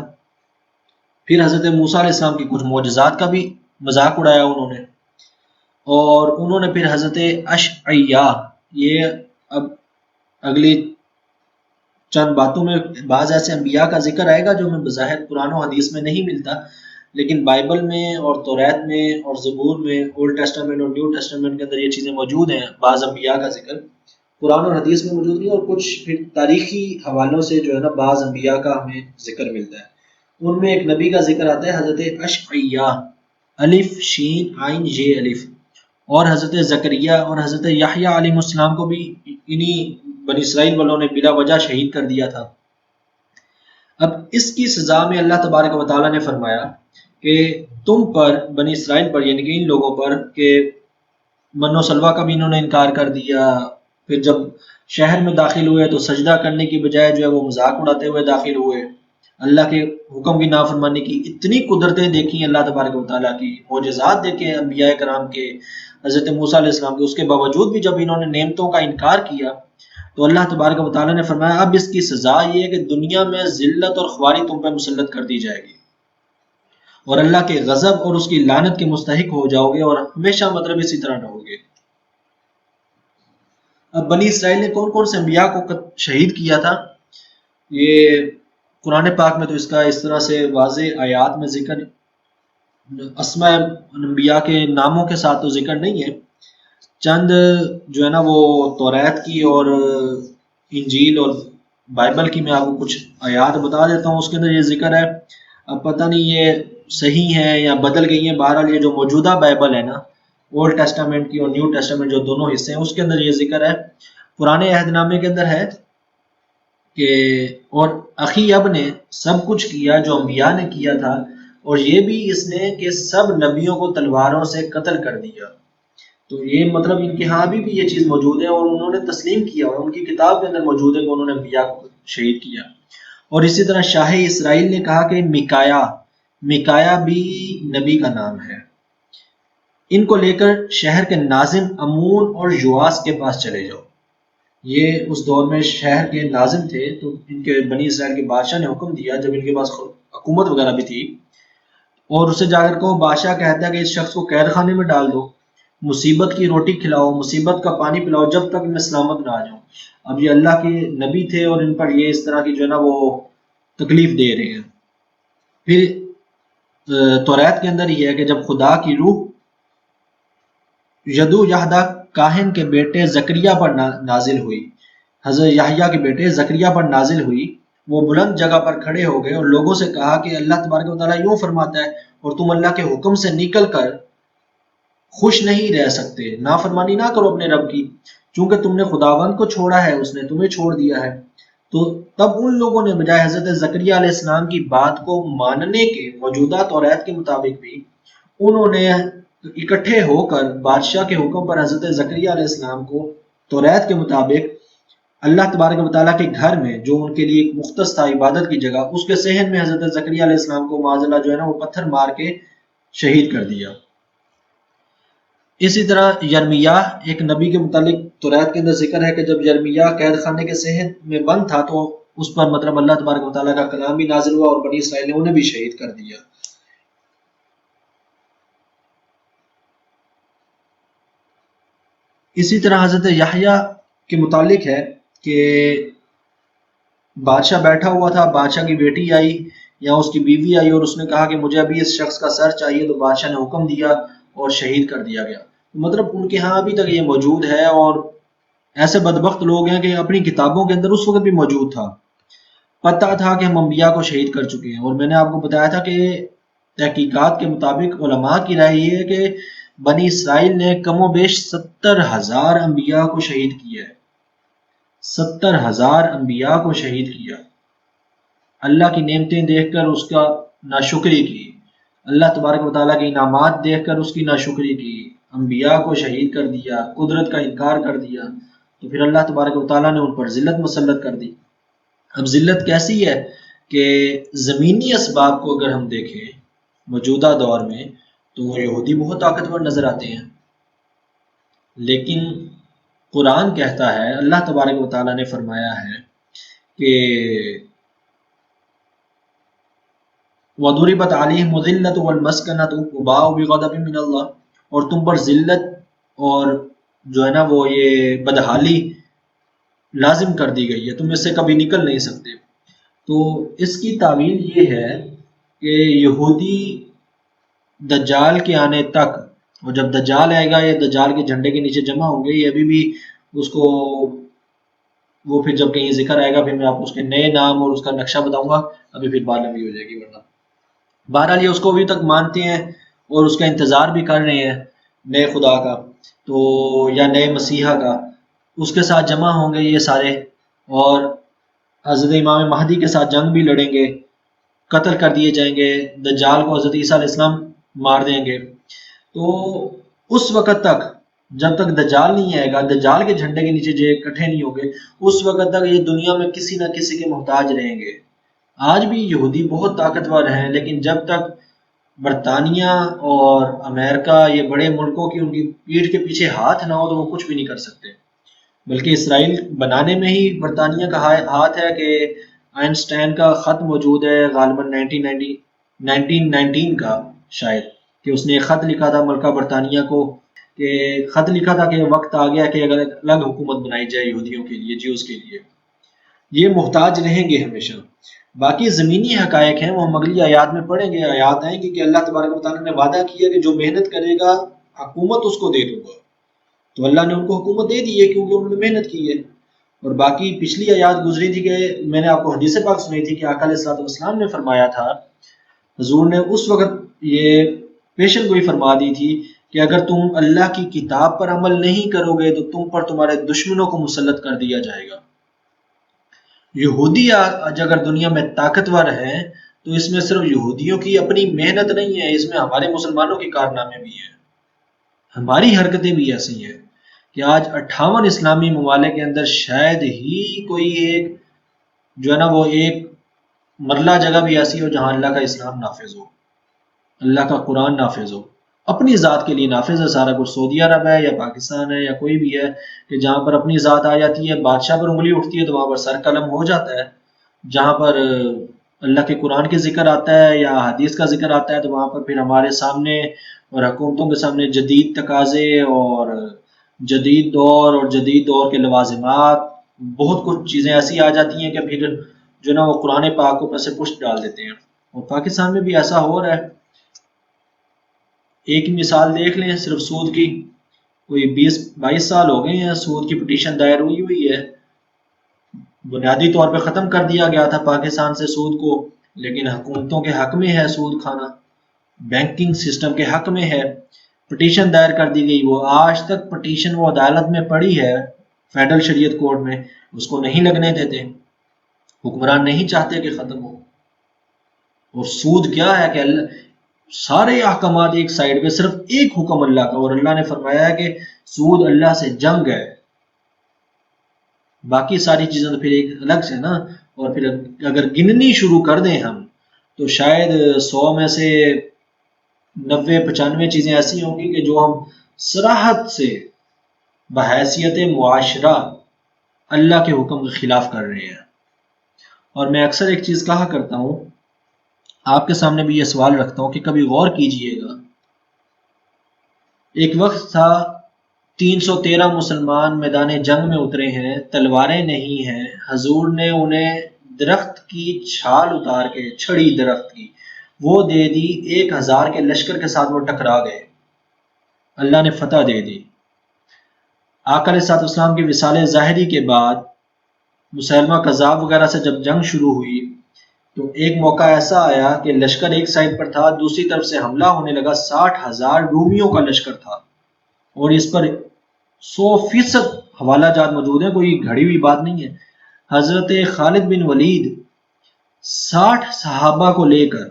پھر حضرت موسیٰ علیہ السلام کی کچھ معجزات کا بھی مذاق اڑایا انہوں نے، اور انہوں نے پھر حضرت اشعیاء، یہ اب اگلی چند باتوں میں بعض ایسے انبیاء کا ذکر آئے گا جو ہمیں بظاہر قرآن و حدیث میں نہیں ملتا، لیکن بائبل میں اور توریت میں اور زبور میں، اولڈ ٹیسٹامنٹ اور نیو ٹیسٹامنٹ کے اندر یہ چیزیں موجود ہیں۔ بعض انبیاء کا ذکر قرآن اور حدیث میں موجود نہیں، اور کچھ پھر تاریخی حوالوں سے جو ہے نا بعض انبیاء کا ہمیں ذکر ملتا ہے۔ ان میں ایک نبی کا ذکر آتا ہے حضرت اشعیاء، الف شین عین یہ الف، اور حضرت زکریا اور حضرت یحییٰ علیہ السلام کو بھی انہی بنی اسرائیل والوں نے بلا وجہ شہید کر دیا تھا۔ اب اس کی سزا میں اللہ تبارک و تعالیٰ نے فرمایا کہ تم پر، بنی اسرائیل پر یعنی کہ ان لوگوں پر، کہ من و سلوہ کا بھی انہوں نے انکار کر دیا، پھر جب شہر میں داخل ہوئے تو سجدہ کرنے کی بجائے جو ہے وہ مذاق اڑاتے ہوئے داخل ہوئے، اللہ کے حکم کی نافرمانی کی۔ اتنی قدرتیں دیکھیں اللہ تبارک و تعالیٰ کی، معجزات دیکھیں انبیاء کرام کے، حضرت موسیٰ علیہ السلام کے، اس کے باوجود بھی جب انہوں نے نعمتوں کا انکار کیا تو اللہ تبارک و تعالیٰ نے فرمایا اب اس کی سزا یہ ہے کہ دنیا میں ذلت اور خواری تم پہ مسلط کر دی جائے گی، اور اللہ کے غضب اور اس کی لعنت کے مستحق ہو جاؤ گے، اور ہمیشہ مطلب اسی طرح رہو گے۔ اب بنی اسرائیل نے کون کون سے انبیاء کو شہید کیا تھا، یہ قرآن پاک میں تو اس کا اس طرح سے واضح آیات میں ذکر، اسماء انبیاء کے ناموں کے ساتھ تو ذکر نہیں ہے، چند جو ہے نا وہ توریت کی اور انجیل اور بائبل کی میں آپ کو کچھ آیات بتا دیتا ہوں، اس کے اندر یہ ذکر ہے۔ اب پتہ نہیں یہ صحیح ہے یا بدل گئی ہیں، بہرحال یہ جو موجودہ بائبل ہے نا، اولڈ ٹیسٹامنٹ کی اور نیو ٹیسٹامنٹ جو دونوں حصے ہیں، اس کے اندر یہ ذکر ہے، پرانے عہد نامے کے اندر ہے کہ اور اخی اب نے سب کچھ کیا جو انبیاء نے کیا تھا، اور یہ بھی اس نے کہ سب نبیوں کو تلواروں سے قتل کر دیا۔ تو یہ مطلب ان کے ہاں بھی یہ چیز موجود ہے اور انہوں نے تسلیم کیا، اور ان کی کتاب کے اندر موجود ہے کہ انہوں نے انبیاء کو شہید کیا۔ اور اسی طرح شاہ اسرائیل نے کہا کہ میکایا بھی نبی کا نام ہے، ان کو لے کر شہر کے ناظم امون اور یواس کے پاس چلے جاؤ۔ یہ اس دور میں شہر کے ناظم تھے، تو ان کے بنی اسرائیل کے بادشاہ نے حکم دیا جب ان کے پاس حکومت وغیرہ بھی تھی، اور اسے جا کر کو بادشاہ کہتا ہے کہ اس شخص کو قید خانے میں ڈال دو، مصیبت کی روٹی کھلاؤ، مصیبت کا پانی پلاؤ، جب تک میں سلامت نہ آ جاؤں۔ اب یہ اللہ کے نبی تھے اور ان پر یہ اس طرح کی جو ہے نا وہ تکلیف دے رہے ہیں۔ پھر توریت کے اندر یہ ہے کہ جب خدا کی روح یدو یحدا کاہن کے بیٹے زکریا پر نازل ہوئی، حضرت یحییٰ کے بیٹے زکریا پر نازل ہوئی، وہ بلند جگہ پر کھڑے ہو گئے اور لوگوں سے کہا کہ اللہ تبارک و تعالیٰ یوں فرماتا ہے اور تم اللہ کے حکم سے نکل کر خوش نہیں رہ سکتے، نافرمانی نہ کرو اپنے رب کی، چونکہ تم نے خداوند کو چھوڑا ہے، اس نے تمہیں چھوڑ دیا ہے۔ تو تب ان لوگوں نے بجائے حضرت زکریا علیہ السلام کی بات کو ماننے کے، موجودہ توریت کے مطابق بھی انہوں نے اکٹھے ہو کر بادشاہ کے حکم پر حضرت زکریا علیہ السلام کو توریت کے مطابق اللہ تبارک و تعالیٰ کے گھر میں، جو ان کے لیے ایک مختص تھا عبادت کی جگہ، اس کے صحن میں حضرت زکریا علیہ السلام کو معاذ اللہ جو ہے نا وہ پتھر مار کے شہید کر دیا۔ اسی طرح یرمیہ ایک نبی کے متعلق توریت کے اندر ذکر ہے کہ جب یرمیہ قید خانے کے صحن میں بند تھا تو اس پر مطلب اللہ تبارک و تعالیٰ کا کلام بھی نازل ہوا اور بنی اسرائیل نے انہیں بھی شہید کر دیا۔ اسی طرح حضرت یحییٰ کے متعلق ہے کہ بادشاہ بیٹھا ہوا تھا، بادشاہ کی بیٹی آئی یا اس کی بیوی آئی اور اس نے کہا کہ مجھے ابھی اس شخص کا سر چاہیے، تو بادشاہ نے حکم دیا اور شہید کر دیا گیا۔ مطلب ان کے ہاں ابھی تک یہ موجود ہے، اور ایسے بدبخت لوگ ہیں کہ اپنی کتابوں کے اندر اس وقت بھی موجود تھا، پتہ تھا کہ ہم انبیاء کو شہید کر چکے ہیں۔ اور میں نے آپ کو بتایا تھا کہ تحقیقات کے مطابق علماء کی رائے یہ ہے کہ بنی اسرائیل نے کم و بیش 70,000 انبیاء کو شہید کیا ہے۔ 70,000 انبیاء کو شہید کیا، اللہ کی نعمتیں دیکھ کر اس کا ناشکری کی، اللہ تبارک و تعالیٰ کے انعامات دیکھ کر اس کی ناشکری کی، انبیاء کو شہید کر دیا، قدرت کا انکار کر دیا، تو پھر اللہ تبارک و تعالیٰ نے ان پر ذلت مسلط کر دی۔ اب ذلت کیسی ہے کہ زمینی اسباب کو اگر ہم دیکھیں موجودہ دور میں تو یہودی بہت طاقتور نظر آتے ہیں، لیکن قرآن کہتا ہے، اللہ تبارک و تعالیٰ نے فرمایا ہے کہ وَضُرِبَتْ عَلَيْهِمُ الذِّلَّةُ وَالْمَسْكَنَةُ وَبَاءُوا بِغَضَبٍ مِّنَ اللَّهِ، اور تم پر ذلت اور جو ہے نا وہ یہ بدحالی لازم کر دی گئی ہے، تم اس سے کبھی نکل نہیں سکتے۔ تو اس کی تعویل یہ ہے کہ یہودی دجال کے آنے تک، اور جب دجال آئے گا یہ دجال کے جھنڈے کے نیچے جمع ہوں گے، یہ ابھی بھی اس کو وہ پھر جب کہیں ذکر آئے گا پھر میں آپ کو اس کے نئے نام اور اس کا نقشہ بتاؤں گا، ابھی پھر بات لمبی ہو جائے گی ورنہ۔ بہرحال یہ اس کو ابھی تک مانتے ہیں اور اس کا انتظار بھی کر رہے ہیں نئے خدا کا تو یا نئے مسیحا کا، اس کے ساتھ جمع ہوں گے یہ سارے، اور حضرت امام مہدی کے ساتھ جنگ بھی لڑیں گے، قتل کر دیے جائیں گے، دجال کو حضرت عیسیٰ علیہ السلام مار دیں گے۔ تو اس وقت تک جب تک دجال نہیں آئے گا، دجال کے جھنڈے کے نیچے جو اکٹھے نہیں ہوں گے، اس وقت تک یہ دنیا میں کسی نہ کسی کے محتاج رہیں گے۔ آج بھی یہودی بہت طاقتور ہیں، لیکن جب تک برطانیہ اور امریکہ یہ بڑے ملکوں کی ان کی پیٹھ کے پیچھے ہاتھ نہ ہو تو وہ کچھ بھی نہیں کر سکتے۔ بلکہ اسرائیل بنانے میں ہی برطانیہ کا ہاتھ ہے کہ آئنسٹائن کا خط موجود ہے غالباً 1919 کا شاید، کہ اس نے ایک خط لکھا تھا ملکہ برطانیہ کو، کہ خط لکھا تھا کہ وقت آ گیا کہ اگر الگ حکومت بنائی جائے یہودیوں کے لیے، جیوز کے لیے، یہ محتاج رہیں گے ہمیشہ۔ باقی زمینی حقائق ہیں وہ ہم اگلی آیات میں پڑھیں گے، آیات آئیں گی کہ اللہ تبارک و تعالیٰ نے وعدہ کیا کہ جو محنت کرے گا حکومت اس کو دے دوں گا، تو اللہ نے ان کو حکومت دے دی ہے کیونکہ انہوں نے محنت کی ہے۔ اور باقی پچھلی آیات گزری تھی کہ میں نے آپ کو حدیث پاک سنائی تھی کہ آقا علیہ الصلوۃ والسلام نے فرمایا تھا، حضور نے اس وقت یہ پیشن گوئی فرما دی تھی کہ اگر تم اللہ کی کتاب پر عمل نہیں کرو گے تو تم پر تمہارے دشمنوں کو مسلط کر دیا جائے گا۔ یہودی آج اگر دنیا میں طاقتور ہیں تو اس میں صرف یہودیوں کی اپنی محنت نہیں ہے، اس میں ہمارے مسلمانوں کے کارنامے بھی ہیں، ہماری حرکتیں بھی ایسی ہیں کہ آج 58 اسلامی ممالک کے اندر شاید ہی کوئی ایک جو ہے نا وہ ایک مرلہ جگہ بھی ایسی ہو جہاں اللہ کا اسلام نافذ ہو، اللہ کا قرآن نافذ ہو، اپنی ذات کے لیے نافذ ہے سارا کچھ۔ سعودی عرب ہے یا پاکستان ہے یا کوئی بھی ہے کہ جہاں پر اپنی ذات آ جاتی ہے، بادشاہ پر انگلی اٹھتی ہے تو وہاں پر سر قلم ہو جاتا ہے، جہاں پر اللہ کے قرآن کے ذکر آتا ہے یا حدیث کا ذکر آتا ہے تو وہاں پر پھر ہمارے سامنے اور حکومتوں کے سامنے جدید تقاضے اور جدید دور کے لوازمات، بہت کچھ چیزیں ایسی آ جاتی ہیں کہ پھر جو نا وہ قرآن پاک کو پس پشت ڈال دیتے ہیں، اور پاکستان میں بھی ایسا ہو رہا ہے۔ ایک ہی مثال دیکھ لیں صرف سود کی، کوئی 20-22 سال ہو گئے ہیں سود کی پٹیشن دائر ہوئی ہے، بنیادی طور پہ ختم کر دیا گیا تھا پاکستان سے سود کو، لیکن حکومتوں کے حق میں ہے سود کھانا، بینکنگ سسٹم کے حق میں ہے، پٹیشن دائر کر دی گئی، وہ آج تک پٹیشن وہ عدالت میں پڑی ہے فیڈرل شریعت کورٹ میں، اس کو نہیں لگنے دیتے، حکمران نہیں چاہتے کہ ختم ہو۔ اور سود کیا ہے کہ سارے احکامات ایک سائڈ پہ، صرف ایک حکم اللہ کا، اور اللہ نے فرمایا ہے کہ سود اللہ سے جنگ ہے، باقی ساری چیزیں تو پھر ایک الگ سے نا۔ اور پھر اگر گننی شروع کر دیں ہم تو شاید 100 میں سے 90-95 چیزیں ایسی ہوں گی کہ جو ہم صراحت سے بحیثیت معاشرہ اللہ کے حکم کے خلاف کر رہے ہیں۔ اور میں اکثر ایک چیز کہا کرتا ہوں، آپ کے سامنے بھی یہ سوال رکھتا ہوں کہ کبھی غور کیجئے گا، ایک وقت تھا 313 مسلمان میدان جنگ میں اترے ہیں، تلواریں نہیں ہیں، حضور نے انہیں درخت کی چھال اتار کے، چھڑی درخت کی وہ دے دی، 1000 کے لشکر کے ساتھ وہ ٹکرا گئے، اللہ نے فتح دے دی۔ آقا علیہ السلام کی وصال ظاہری کے بعد مسلمہ کذاب وغیرہ سے جب جنگ شروع ہوئی تو ایک موقع ایسا آیا کہ لشکر ایک سائڈ پر تھا، دوسری طرف سے حملہ ہونے لگا، 60,000 رومیوں کا لشکر تھا، اور اس پر 100% حوالہ جات موجود ہیں، کوئی گھڑی ہوئی بات نہیں ہے۔ حضرت خالد بن ولید 60 صحابہ کو لے کر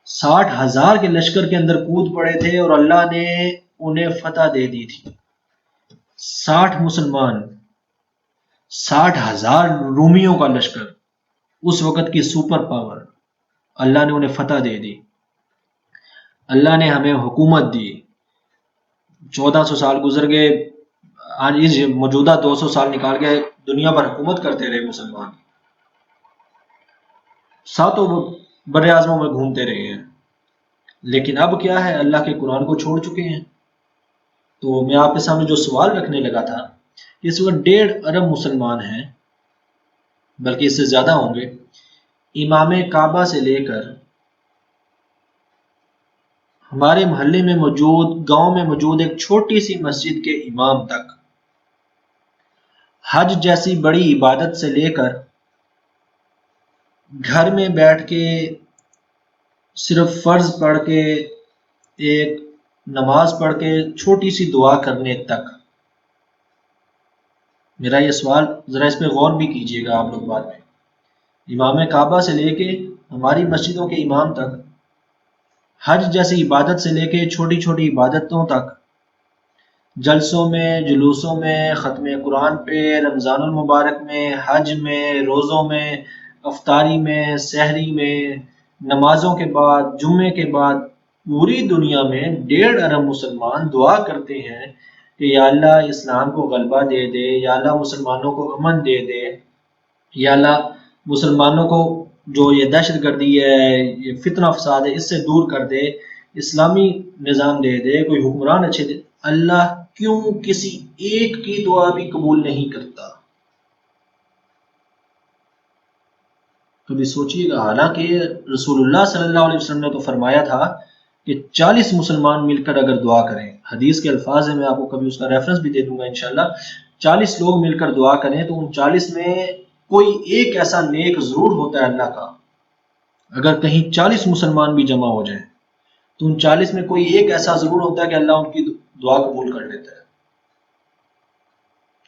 60,000 کے لشکر کے اندر کود پڑے تھے اور اللہ نے انہیں فتح دے دی تھی۔ 60 مسلمان، 60,000 رومیوں کا لشکر، اس وقت کی سپر پاور، اللہ نے انہیں فتح دے دی۔ اللہ نے ہمیں حکومت دی، 1400 سال گزر گئے، آج اس موجودہ 200 سال نکال کے دنیا پر حکومت کرتے رہے مسلمان، ساتوں بر اعظموں میں گھومتے رہے ہیں، لیکن اب کیا ہے، اللہ کے قرآن کو چھوڑ چکے ہیں۔ تو میں آپ کے سامنے جو سوال رکھنے لگا تھا، اس وقت 1.5 ارب مسلمان ہیں، بلکہ اس سے زیادہ ہوں گے، امام کعبہ سے لے کر ہمارے محلے میں موجود، گاؤں میں موجود ایک چھوٹی سی مسجد کے امام تک، حج جیسی بڑی عبادت سے لے کر گھر میں بیٹھ کے صرف فرض پڑھ کے، ایک نماز پڑھ کے چھوٹی سی دعا کرنے تک، میرا یہ سوال ذرا اس پہ غور بھی کیجئے گا آپ لوگ بعد میں، امام کعبہ سے لے کے ہماری مسجدوں کے امام تک، حج جیسی عبادت سے لے کے چھوٹی چھوٹی عبادتوں تک، جلسوں میں، جلوسوں میں، ختم قرآن پہ، رمضان المبارک میں، حج میں، روزوں میں، افطاری میں، سحری میں، نمازوں کے بعد، جمعے کے بعد، پوری دنیا میں 1.5 ارب مسلمان دعا کرتے ہیں کہ یا اللہ اسلام کو غلبہ دے دے، یا اللہ مسلمانوں کو امن دے دے، یا اللہ مسلمانوں کو جو یہ دہشت گردی ہے، یہ فتنہ فساد ہے، اس سے دور کر دے، اسلامی نظام دے دے، کوئی حکمران اچھے دے۔ اللہ کیوں کسی ایک کی دعا بھی قبول نہیں کرتا؟ کبھی سوچئے گا، حالانکہ رسول اللہ صلی اللہ علیہ وسلم نے تو فرمایا تھا کہ 40 مسلمان مل کر اگر دعا کریں، حدیث کے الفاظ ہیں، میں آپ کو کبھی اس کا ریفرنس بھی دے دوں گا انشاءاللہ، 40 لوگ مل کر دعا کریں تو ان 40 میں کوئی ایک ایسا نیک ضرور ہوتا ہے اللہ کا۔ اگر کہیں 40 مسلمان بھی جمع ہو جائیں تو ان 40 میں کوئی ایک ایسا ضرور ہوتا ہے کہ اللہ ان کی دعا قبول کر لیتا ہے۔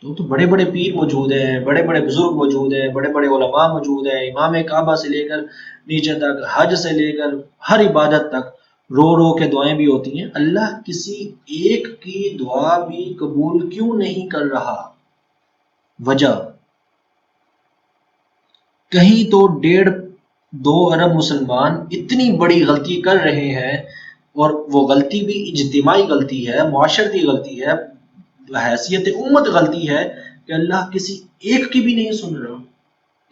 تو بڑے بڑے پیر موجود ہیں، بڑے بڑے بزرگ موجود ہیں، بڑے بڑے علماء موجود ہیں، امام کعبہ سے لے کر نیچے تک، حج سے لے کر ہر عبادت تک رو رو کے دعائیں بھی ہوتی ہیں۔ اللہ کسی ایک کی دعا بھی قبول کیوں نہیں کر رہا؟ وجہ کہیں تو 1.5-2 ارب مسلمان اتنی بڑی غلطی کر رہے ہیں، اور وہ غلطی بھی اجتماعی غلطی ہے، معاشرتی غلطی ہے، حیثیت امت غلطی ہے، کہ اللہ کسی ایک کی بھی نہیں سن رہا،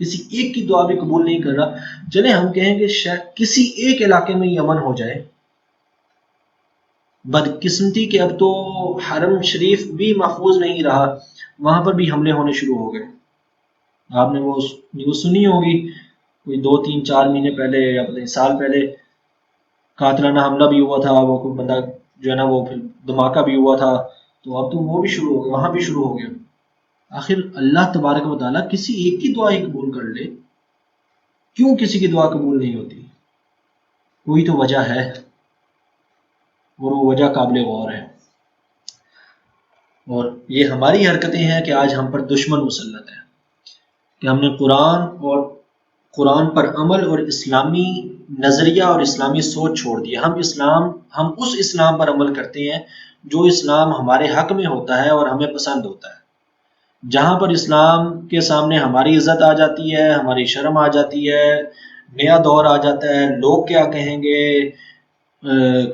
کسی ایک کی دعا بھی قبول نہیں کر رہا۔ چلیں ہم کہیں کہ شاید کسی ایک علاقے میں ہی امن ہو جائے، بدقسمتی کہ اب تو حرم شریف بھی محفوظ نہیں رہا، وہاں پر بھی حملے ہونے شروع ہو گئے۔ آپ نے وہ نیوز سنی ہوگی، کوئی 2-3-4 مہینے پہلے یا پتہ نہیں سال پہلے قاتلانہ حملہ بھی ہوا تھا، وہ کوئی بندہ جو ہے نا، وہ پھر دھماکہ بھی ہوا تھا، تو اب تو وہ بھی شروع ہو گیا، وہاں بھی شروع ہو گیا۔ آخر اللہ تبارک و تعالیٰ کسی ایک کی دعا ہی قبول کر لے، کیوں کسی کی دعا قبول نہیں ہوتی؟ کوئی تو وجہ ہے، اور وہ وجہ قابل غور ہے، اور یہ ہماری حرکتیں ہیں کہ آج ہم پر دشمن مسلط ہیں، کہ ہم نے قرآن پر عمل اور اسلامی نظریہ اور اسلامی سوچ چھوڑ دی۔ ہم اس اسلام پر عمل کرتے ہیں جو اسلام ہمارے حق میں ہوتا ہے اور ہمیں پسند ہوتا ہے۔ جہاں پر اسلام کے سامنے ہماری عزت آ جاتی ہے، ہماری شرم آ جاتی ہے، نیا دور آ جاتا ہے، لوگ کیا کہیں گے،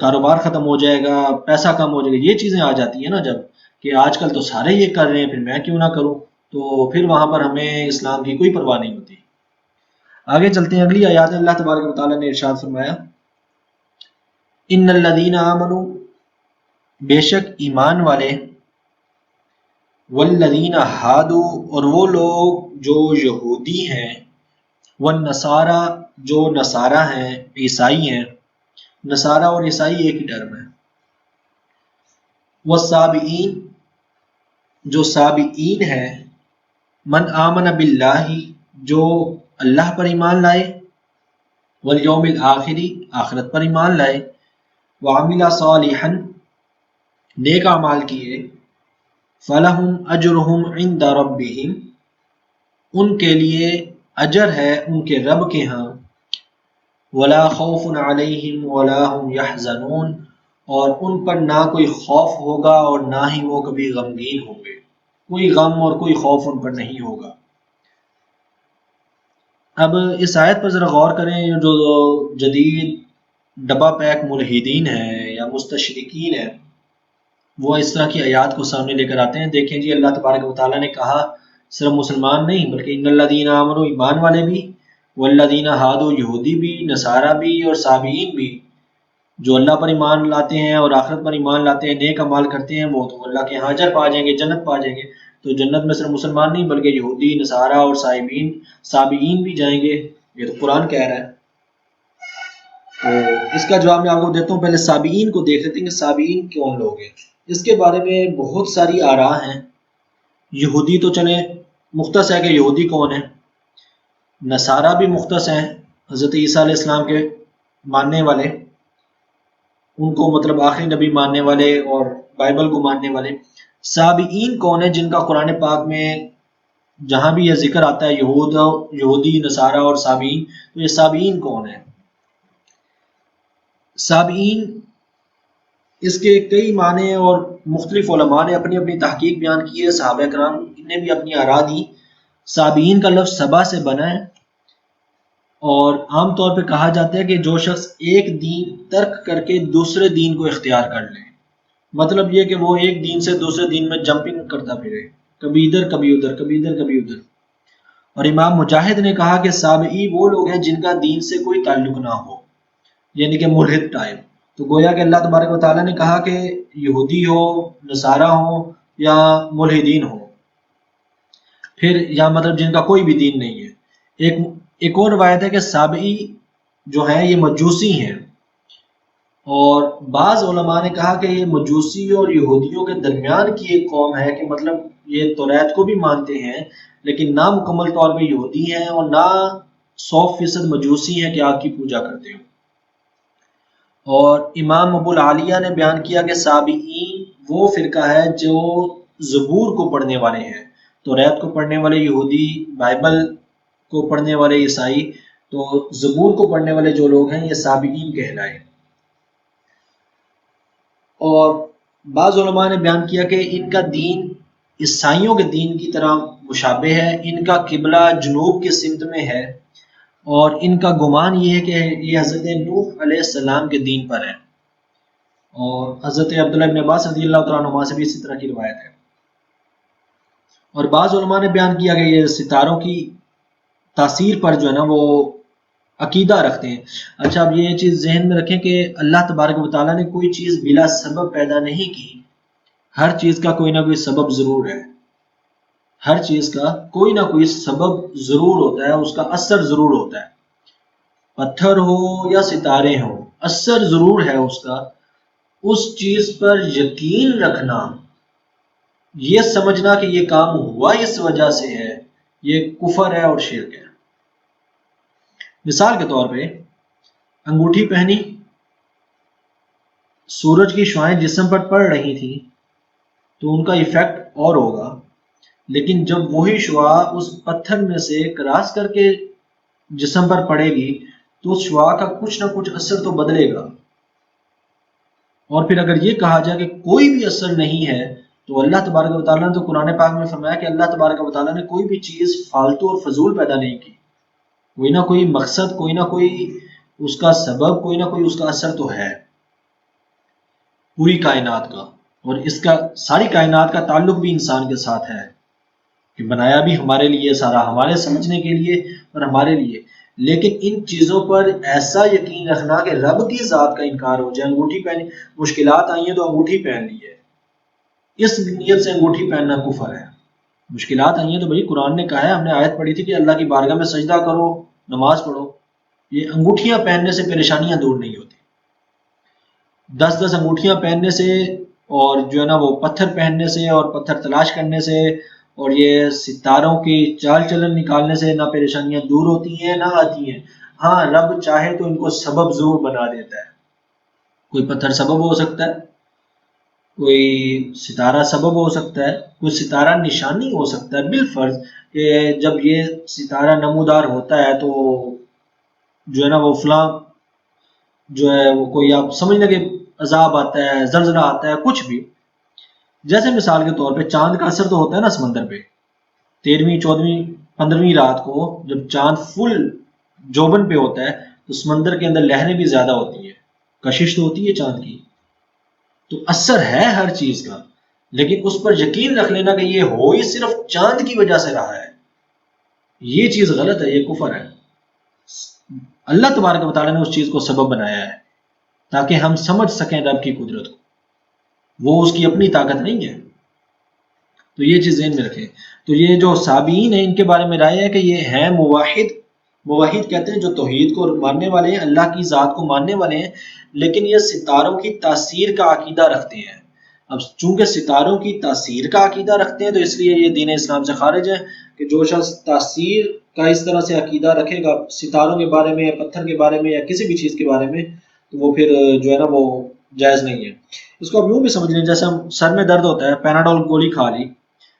کاروبار ختم ہو جائے گا، پیسہ کم ہو جائے گا، یہ چیزیں آ جاتی ہیں نا جب، کہ آج کل تو سارے یہ کر رہے ہیں، پھر میں کیوں نہ کروں، تو پھر وہاں پر ہمیں اسلام کی کوئی پرواہ نہیں ہوتی۔ آگے چلتے ہیں، اگلی آیات میں اللہ تبارک و تعالیٰ نے ارشاد فرمایا، ان الذین آمنوا، بے شک ایمان والے، والذین ہادوا، اور وہ لوگ جو یہودی ہیں، والنصارى، جو نصارہ ہیں، عیسائی ہیں، نصارہ اور عیسائی ایک ہی ٹرم ہے، والسابئین، جو سابئین ہیں، من آمن باللہ، جو اللہ پر ایمان لائے، والیوم الآخر، آخرت پر ایمان لائے، وعمل صالحا، نیک اعمال کیے، فلہم اجرہم عند ربہم، ان کے لیے اجر ہے ان کے رب کے ہاں، ولا خوف علیہم ولا هم یحزنون، اور ان پر نہ کوئی خوف ہوگا اور نہ ہی وہ کبھی غمگین ہوں گے، کوئی غم اور کوئی خوف ان پر نہیں ہوگا۔ اب اس آیت پر ذرا غور کریں، جو جدید ڈبہ پیک ملحدین ہیں یا مستشرقین ہیں، وہ اس طرح کی آیات کو سامنے لے کر آتے ہیں۔ دیکھیں جی، اللہ تبارک و تعالیٰ نے کہا صرف مسلمان نہیں بلکہ ان الذین آمنوا، ایمان والے بھی، والذین ہادوا، یہودی بھی، نصارہ بھی، اور صابئین بھی، جو اللہ پر ایمان لاتے ہیں اور آخرت پر ایمان لاتے ہیں، نیک اعمال کرتے ہیں، وہ تو اللہ کے ہاں اجر پا جائیں گے، جنت پا جائیں گے۔ تو جنت میں صرف مسلمان نہیں بلکہ یہودی، نصارہ اور صابئین بھی جائیں گے، یہ تو قرآن کہہ رہا ہے۔ تو اس کا جواب میں آپ کو دیتا ہوں، پہلے صابئین کو دیکھ لیتے ہیں کہ صابئین کون لوگ ہیں۔ اس کے بارے میں بہت ساری آراء ہیں۔ یہودی تو چلیں مختص ہے کہ یہودی کون ہے، نصارہ بھی مختص ہیں، حضرت عیسیٰ علیہ السلام کے ماننے والے، ان کو مطلب آخری نبی ماننے والے اور بائبل کو ماننے والے۔ صابئین کون ہے، جن کا قرآن پاک میں جہاں بھی یہ ذکر آتا ہے یہودی، نصارہ اور صابئین، تو یہ صابئین کون ہے؟ صابئین، اس کے کئی معنی اور مختلف علماء نے اپنی اپنی تحقیق بیان کی ہے، صحابہ کرام نے بھی اپنی آراء دی۔ صابئین کا لفظ سبا سے بنا ہے، اور عام طور پہ کہا جاتا ہے کہ جو شخص ایک دین ترک کر کے دوسرے دین کو اختیار کر لے، مطلب یہ کہ وہ ایک دین سے دوسرے دین میں جمپنگ کرتا پھرے، کبھی ادھر کبھی ادھر، کبھی ادھر کبھی ادھر۔ اور امام مجاہد نے کہا کہ صابئی وہ لوگ ہیں جن کا دین سے کوئی تعلق نہ ہو، یعنی کہ ملحد ٹائپ۔ تو گویا کہ اللہ تبارک و تعالیٰ نے کہا کہ یہودی ہو، نصارہ ہو یا ملحدین ہو، پھر یا مطلب جن کا کوئی بھی دین نہیں ہے۔ ایک اور روایت ہے کہ صابئی جو ہیں یہ مجوسی ہیں، اور بعض علماء نے کہا کہ یہ مجوسی اور یہودیوں کے درمیان کی ایک قوم ہے، کہ مطلب یہ توریت کو بھی مانتے ہیں لیکن نہ مکمل طور پہ یہودی ہیں اور نہ 100% مجوسی ہیں کہ آگ کی پوجا کرتے ہیں۔ اور امام ابو العالیہ نے بیان کیا کہ صابئین وہ فرقہ ہے جو زبور کو پڑھنے والے ہیں، توریت کو پڑھنے والے یہودی، بائبل کو پڑھنے والے عیسائی، تو زبور کو پڑھنے والے جو لوگ ہیں یہ صابئین کہلائے۔ اور بعض علماء نے بیان کیا کہ ان کا دین عیسائیوں کے دین کی طرح مشابہ ہے، ان کا قبلہ جنوب کی سمت میں ہے، اور ان کا گمان یہ ہے کہ یہ حضرت نوح علیہ السلام کے دین پر ہے، اور حضرت عبداللہ بن عباس رضی اللہ تعالیٰ عنہما سے بھی اسی طرح کی روایت ہے۔ اور بعض علماء نے بیان کیا کہ یہ ستاروں کی تاثیر پر جو ہے نا وہ عقیدہ رکھتے ہیں۔ اچھا، اب یہ چیز ذہن میں رکھیں کہ اللہ تبارک و تعالیٰ نے کوئی چیز بلا سبب پیدا نہیں کی، ہر چیز کا کوئی نہ کوئی سبب ضرور ہے، ہر چیز کا کوئی نہ کوئی سبب ضرور ہوتا ہے، اس کا اثر ضرور ہوتا ہے، پتھر ہو یا ستارے ہوں، اثر ضرور ہے اس کا۔ اس چیز پر یقین رکھنا، یہ سمجھنا کہ یہ کام ہوا اس وجہ سے ہے، یہ کفر ہے اور شرک ہے۔ مثال کے طور پہ انگوٹھی پہنی، سورج کی شعائیں جسم پر پڑ رہی تھیں تو ان کا ایفیکٹ اور ہوگا، لیکن جب وہی شعاع اس پتھر میں سے کراس کر کے جسم پر پڑے گی تو اس شعاع کا کچھ نہ کچھ اثر تو بدلے گا۔ اور پھر اگر یہ کہا جائے کہ کوئی بھی اثر نہیں ہے، تو اللہ تبارک و تعالیٰ نے تو قرآن پاک میں فرمایا کہ اللہ تبارک و تعالیٰ نے کوئی بھی چیز فالتو اور فضول پیدا نہیں کی، کوئی نہ کوئی مقصد، کوئی نہ کوئی اس کا سبب، کوئی نہ کوئی اس کا اثر تو ہے پوری کائنات کا۔ اور اس کا ساری کائنات کا تعلق بھی انسان کے ساتھ ہے، کہ بنایا بھی ہمارے لیے، سارا ہمارے سمجھنے کے لیے اور ہمارے لیے۔ لیکن ان چیزوں پر ایسا یقین رکھنا کہ رب کی ذات کا انکار ہو جائے، انگوٹھی پہنی، مشکلات آئی ہیں تو انگوٹھی پہن لی ہے، اس نیت سے انگوٹھی پہننا کفر ہے۔ مشکلات آئی ہیں تو بھائی قرآن نے کہا ہے، ہم نے آیت پڑھی تھی کہ اللہ کی بارگاہ میں سجدہ کرو، نماز پڑھو۔ یہ انگوٹھیاں پہننے سے پریشانیاں دور نہیں ہوتی، 10 انگوٹھیاں پہننے سے اور جو ہے نا وہ پتھر پہننے سے اور پتھر تلاش کرنے سے اور یہ ستاروں کی چال چلن نکالنے سے نہ پریشانیاں دور ہوتی ہیں نہ آتی ہیں۔ ہاں، رب چاہے تو ان کو سبب ضرور بنا دیتا ہے، کوئی پتھر سبب ہو سکتا ہے، کوئی ستارہ سبب ہو سکتا ہے، کوئی ستارہ نشانی ہو سکتا ہے، بالفرض کہ جب یہ ستارہ نمودار ہوتا ہے تو جو ہے نا وہ فلاں جو ہے وہ کوئی آپ سمجھ لیں کہ عذاب آتا ہے، زلزلہ آتا ہے، کچھ بھی. جیسے مثال کے طور پہ چاند کا اثر تو ہوتا ہے نا سمندر پہ. 13ویں 14ویں 15ویں رات کو جب چاند فل جوبن پہ ہوتا ہے تو سمندر کے اندر لہریں بھی زیادہ ہوتی ہیں، کشش تو ہوتی ہے چاند کی. تو اثر ہے ہر چیز کا، لیکن اس پر یقین رکھ لینا کہ یہ ہو ہی صرف چاند کی وجہ سے رہا ہے، یہ چیز غلط ہے، یہ کفر ہے. اللہ تبارک و تعالیٰ نے اس چیز کو سبب بنایا ہے تاکہ ہم سمجھ سکیں رب کی قدرت کو، وہ اس کی اپنی طاقت نہیں ہے. تو یہ چیز ذہن میں رکھیں. تو یہ جو صابئین ہیں ان کے بارے میں رائے ہے کہ یہ ہیں موحد. موحد کہتے ہیں جو توحید کو ماننے والے ہیں، اللہ کی ذات کو ماننے والے ہیں، لیکن یہ ستاروں کی تاثیر کا عقیدہ رکھتے ہیں. اب چونکہ ستاروں کی تاثیر کا عقیدہ رکھتے ہیں تو اس لیے یہ دین اسلام سے خارج ہے کہ جو شخص تاثیر کا اس طرح سے عقیدہ رکھے گا ستاروں کے بارے میں یا پتھر کے بارے میں یا کسی بھی چیز کے بارے میں تو وہ پھر جو ہے نا وہ جائز نہیں ہے. اس کو اب یوں بھی سمجھ لیں جیسے ہم سر میں درد ہوتا ہے، پیناڈول گولی کھا لی،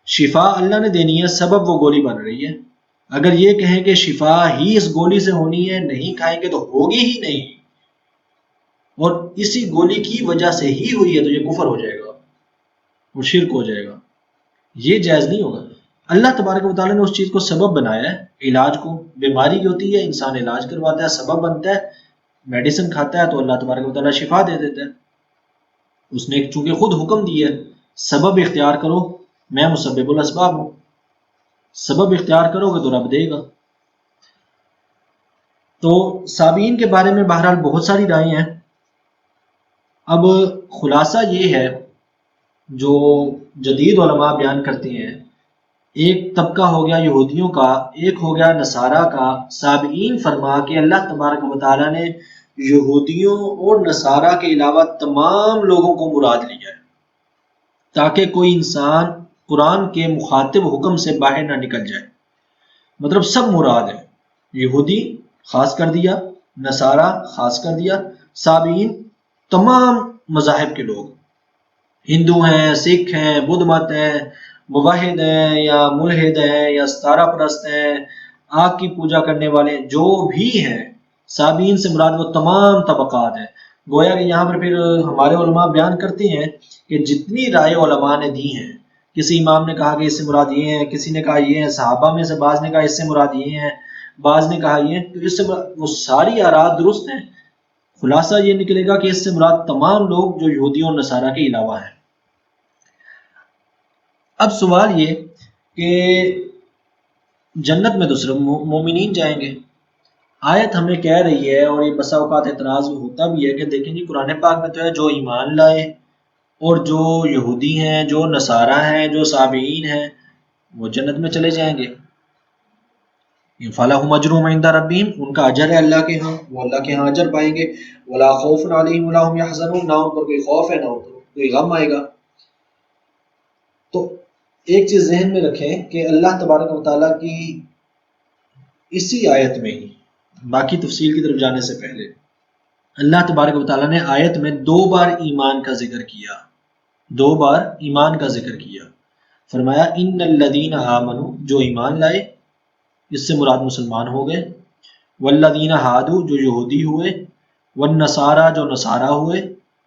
شفا اللہ نے دینی ہے، سبب وہ گولی بن رہی ہے. اگر یہ کہیں کہ شفا ہی اس گولی سے ہونی ہے، نہیں کھائیں گے تو ہوگی ہی نہیں، اور اسی گولی کی وجہ سے ہی ہوئی ہے، تو یہ کفر ہو جائے گا اور شرک ہو جائے گا، یہ جائز نہیں ہوگا. اللہ تبارک و تعالیٰ نے اس چیز کو سبب بنایا ہے، علاج کو. بیماری کی ہوتی ہے، انسان علاج کرواتا ہے، سبب بنتا ہے، میڈیسن کھاتا ہے تو اللہ تبارک و تعالیٰ شفا دے دیتا ہے. اس نے چونکہ خود حکم دیا ہے سبب اختیار کرو، میں مسبب الاسباب ہوں، سبب اختیار کرو گے تو رب دے گا. تو صابئین کے بارے میں بہرحال بہت ساری رائیں ہیں. اب خلاصہ یہ ہے جو جدید علماء بیان کرتے ہیں، ایک طبقہ ہو گیا یہودیوں کا، ایک ہو گیا نصارہ کا. صابئین فرما کہ اللہ تبارک و تعالیٰ نے یہودیوں اور نصارہ کے علاوہ تمام لوگوں کو مراد لیا ہے تاکہ کوئی انسان قرآن کے مخاطب حکم سے باہر نہ نکل جائے. مطلب سب مراد ہے، یہودی خاص کر دیا، نصارہ خاص کر دیا، صابئین تمام مذاہب کے لوگ، ہندو ہیں، سکھ ہیں، بدھ مت ہیں، موحد ہیں یا ملحد ہیں یا ستارہ پرست ہیں، آگ کی پوجا کرنے والے جو بھی ہیں، صابئین سے مراد وہ تمام طبقات ہیں. گویا کہ یہاں پر پھر ہمارے علماء بیان کرتے ہیں کہ جتنی رائے علماء نے دی ہیں، کسی امام نے کہا کہ اس سے مراد یہ ہیں، کسی نے کہا یہ ہیں، صحابہ میں سے بعض نے کہا اس سے مراد یہ ہیں، بعض نے کہا یہ، تو اس سے وہ ساری آراء درست ہیں. خلاصہ یہ نکلے گا کہ اس سے مراد تمام لوگ جو یہودیوں اور نصارہ کے علاوہ ہیں. اب سوال یہ کہ جنت میں تو صرف مومنین جائیں گے. آیت ہمیں کہہ رہی ہے، اور یہ بسا اوقات اعتراض ہوتا بھی ہے کہ دیکھیں جی قرآن پاک میں تو ہے جو ایمان لائے اور جو یہودی ہیں، جو نصارہ ہیں، جو صابئین ہیں وہ جنت میں چلے جائیں گے. فَلَهُمْ أَجْرُهُمْ عِنْدَ رَبِّهِمْ، ان کا اجر ہے اللہ کے ہاں، وہ اللہ کے ہاں اجر پائیں گے. وَلَا خَوْفٌ عَلَيْهِمْ وَلَا هُمْ يَحْزَنُونَ، نہ ان پر کوئی خوف ہے نہ ان پر کوئی غم آئے گا. تو ایک چیز ذہن میں رکھیں کہ اللہ تبارک و تعالیٰ کی اسی آیت میں ہی، باقی تفصیل کی طرف جانے سے پہلے، اللہ تبارک و تعالیٰ نے آیت میں 2 بار ایمان کا ذکر کیا، 2 بار ایمان کا ذکر کیا. فرمایا ان الذین آمنوا، جو ایمان لائے، اس سے مراد مسلمان ہو گئے، والذین ہادو، جو یہودی ہوئے، والنصارى، جو نصارہ ہوئے،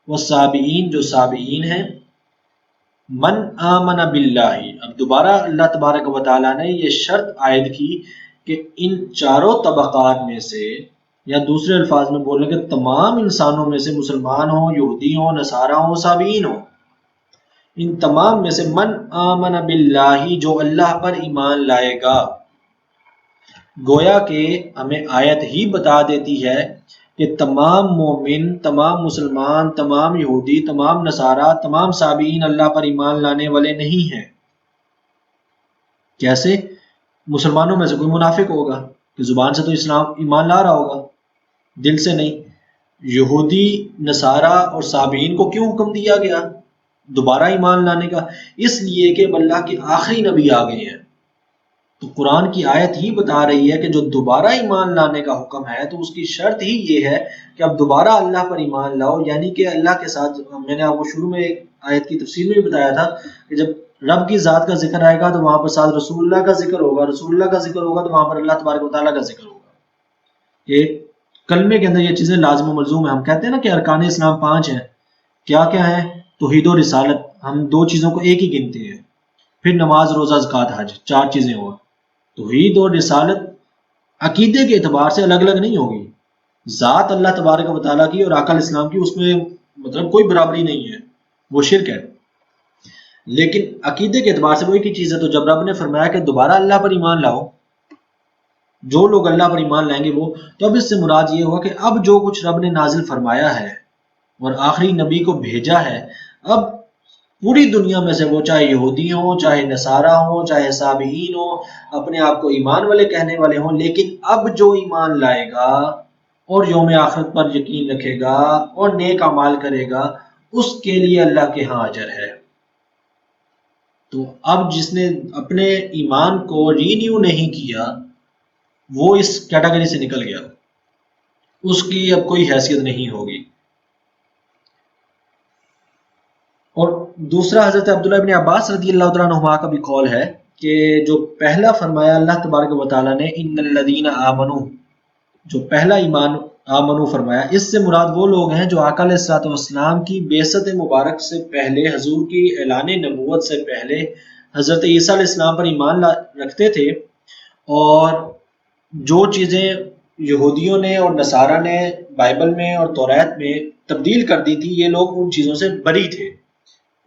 والصابئین، جو صابئین ہیں. من آمن باللہ، اب دوبارہ اللہ تبارک و تعالیٰ نے یہ شرط عائد کی کہ ان چاروں طبقات میں سے، یا دوسرے الفاظ میں بولنے کہ تمام انسانوں میں سے، مسلمان ہوں، یہودی ہوں، نصارہ ہوں، صابئین ہوں، ان تمام میں سے من آمن باللہ، جو اللہ پر ایمان لائے گا. گویا کہ ہمیں آیت ہی بتا دیتی ہے کہ تمام مومن، تمام مسلمان، تمام یہودی، تمام نصارہ، تمام صابئین اللہ پر ایمان لانے والے نہیں ہیں. کیسے؟ مسلمانوں میں سے کوئی منافق ہوگا کہ زبان سے تو اسلام ایمان لا رہا ہوگا، دل سے نہیں. یہودی، نصارہ اور صابئین کو کیوں حکم دیا گیا دوبارہ ایمان لانے کا؟ اس لیے کہ اللہ کے آخری نبی آ گئے ہیں. تو قرآن کی آیت ہی بتا رہی ہے کہ جو دوبارہ ایمان لانے کا حکم ہے تو اس کی شرط ہی یہ ہے کہ اب دوبارہ اللہ پر ایمان لاؤ، یعنی کہ اللہ کے ساتھ، میں نے آپ کو شروع میں آیت کی تفسیر میں بھی بتایا تھا کہ جب رب کی ذات کا ذکر آئے گا تو وہاں پر ساتھ رسول اللہ کا ذکر ہوگا، رسول اللہ کا ذکر ہوگا تو وہاں پر اللہ تبارک و تعالیٰ کا ذکر ہوگا۔ یہ کلمے کے اندر یہ چیزیں لازم و ملزوم ہیں۔ ہم کہتے ہیں نا کہ ارکان اسلام 5 ہیں، کیا کیا ہیں؟ توحید و رسالت، ہم 2 چیزوں کو ایک ہی گنتے ہیں۔ پھر نماز، روزہ، زکوٰۃ، حج، 4 چیزیں اور۔ توحید اور رسالت عقیدے کے اعتبار سے الگ الگ نہیں ہوگی، ذات اللہ تبارک و تعالیٰ کی اور آقا علیہ السلام کی اس میں مطلب کوئی برابری نہیں ہے، وہ شرک ہے، لیکن عقیدے کے اعتبار سے وہ ایک ہی چیز ہے۔ تو جب رب نے فرمایا کہ دوبارہ اللہ پر ایمان لاؤ، جو لوگ اللہ پر ایمان لائیں گے وہ، تو اب اس سے مراد یہ ہوا کہ اب جو کچھ رب نے نازل فرمایا ہے اور آخری نبی کو بھیجا ہے، اب پوری دنیا میں سے وہ چاہے یہودی ہوں، چاہے نصارہ ہوں، چاہے صابئین ہوں، اپنے آپ کو ایمان والے کہنے والے ہوں، لیکن اب جو ایمان لائے گا اور یوم آخرت پر یقین رکھے گا اور نیک اعمال کرے گا، اس کے لیے اللہ کے ہاں اجر ہے۔ تو اب جس نے اپنے ایمان کو رینیو نہیں کیا وہ اس کیٹیگری سے نکل گیا، اس کی اب کوئی حیثیت نہیں ہوگی۔ اور دوسرا حضرت عبداللہ ابن عباس رضی اللہ تعالیٰ عنہما کا بھی قول ہے کہ جو پہلا فرمایا اللہ تبارک و تعالیٰ نے ان الذین آمنو، جو پہلا ایمان آمنو فرمایا، اس سے مراد وہ لوگ ہیں جو آقا علیہ الصلوۃ والسلام کی بعثت مبارک سے پہلے، حضور کی اعلان نبوت سے پہلے حضرت عیسیٰ علیہ السلام پر ایمان رکھتے تھے، اور جو چیزیں یہودیوں نے اور نصارہ نے بائبل میں اور توریت میں تبدیل کر دی تھی، یہ لوگ ان چیزوں سے بری تھے،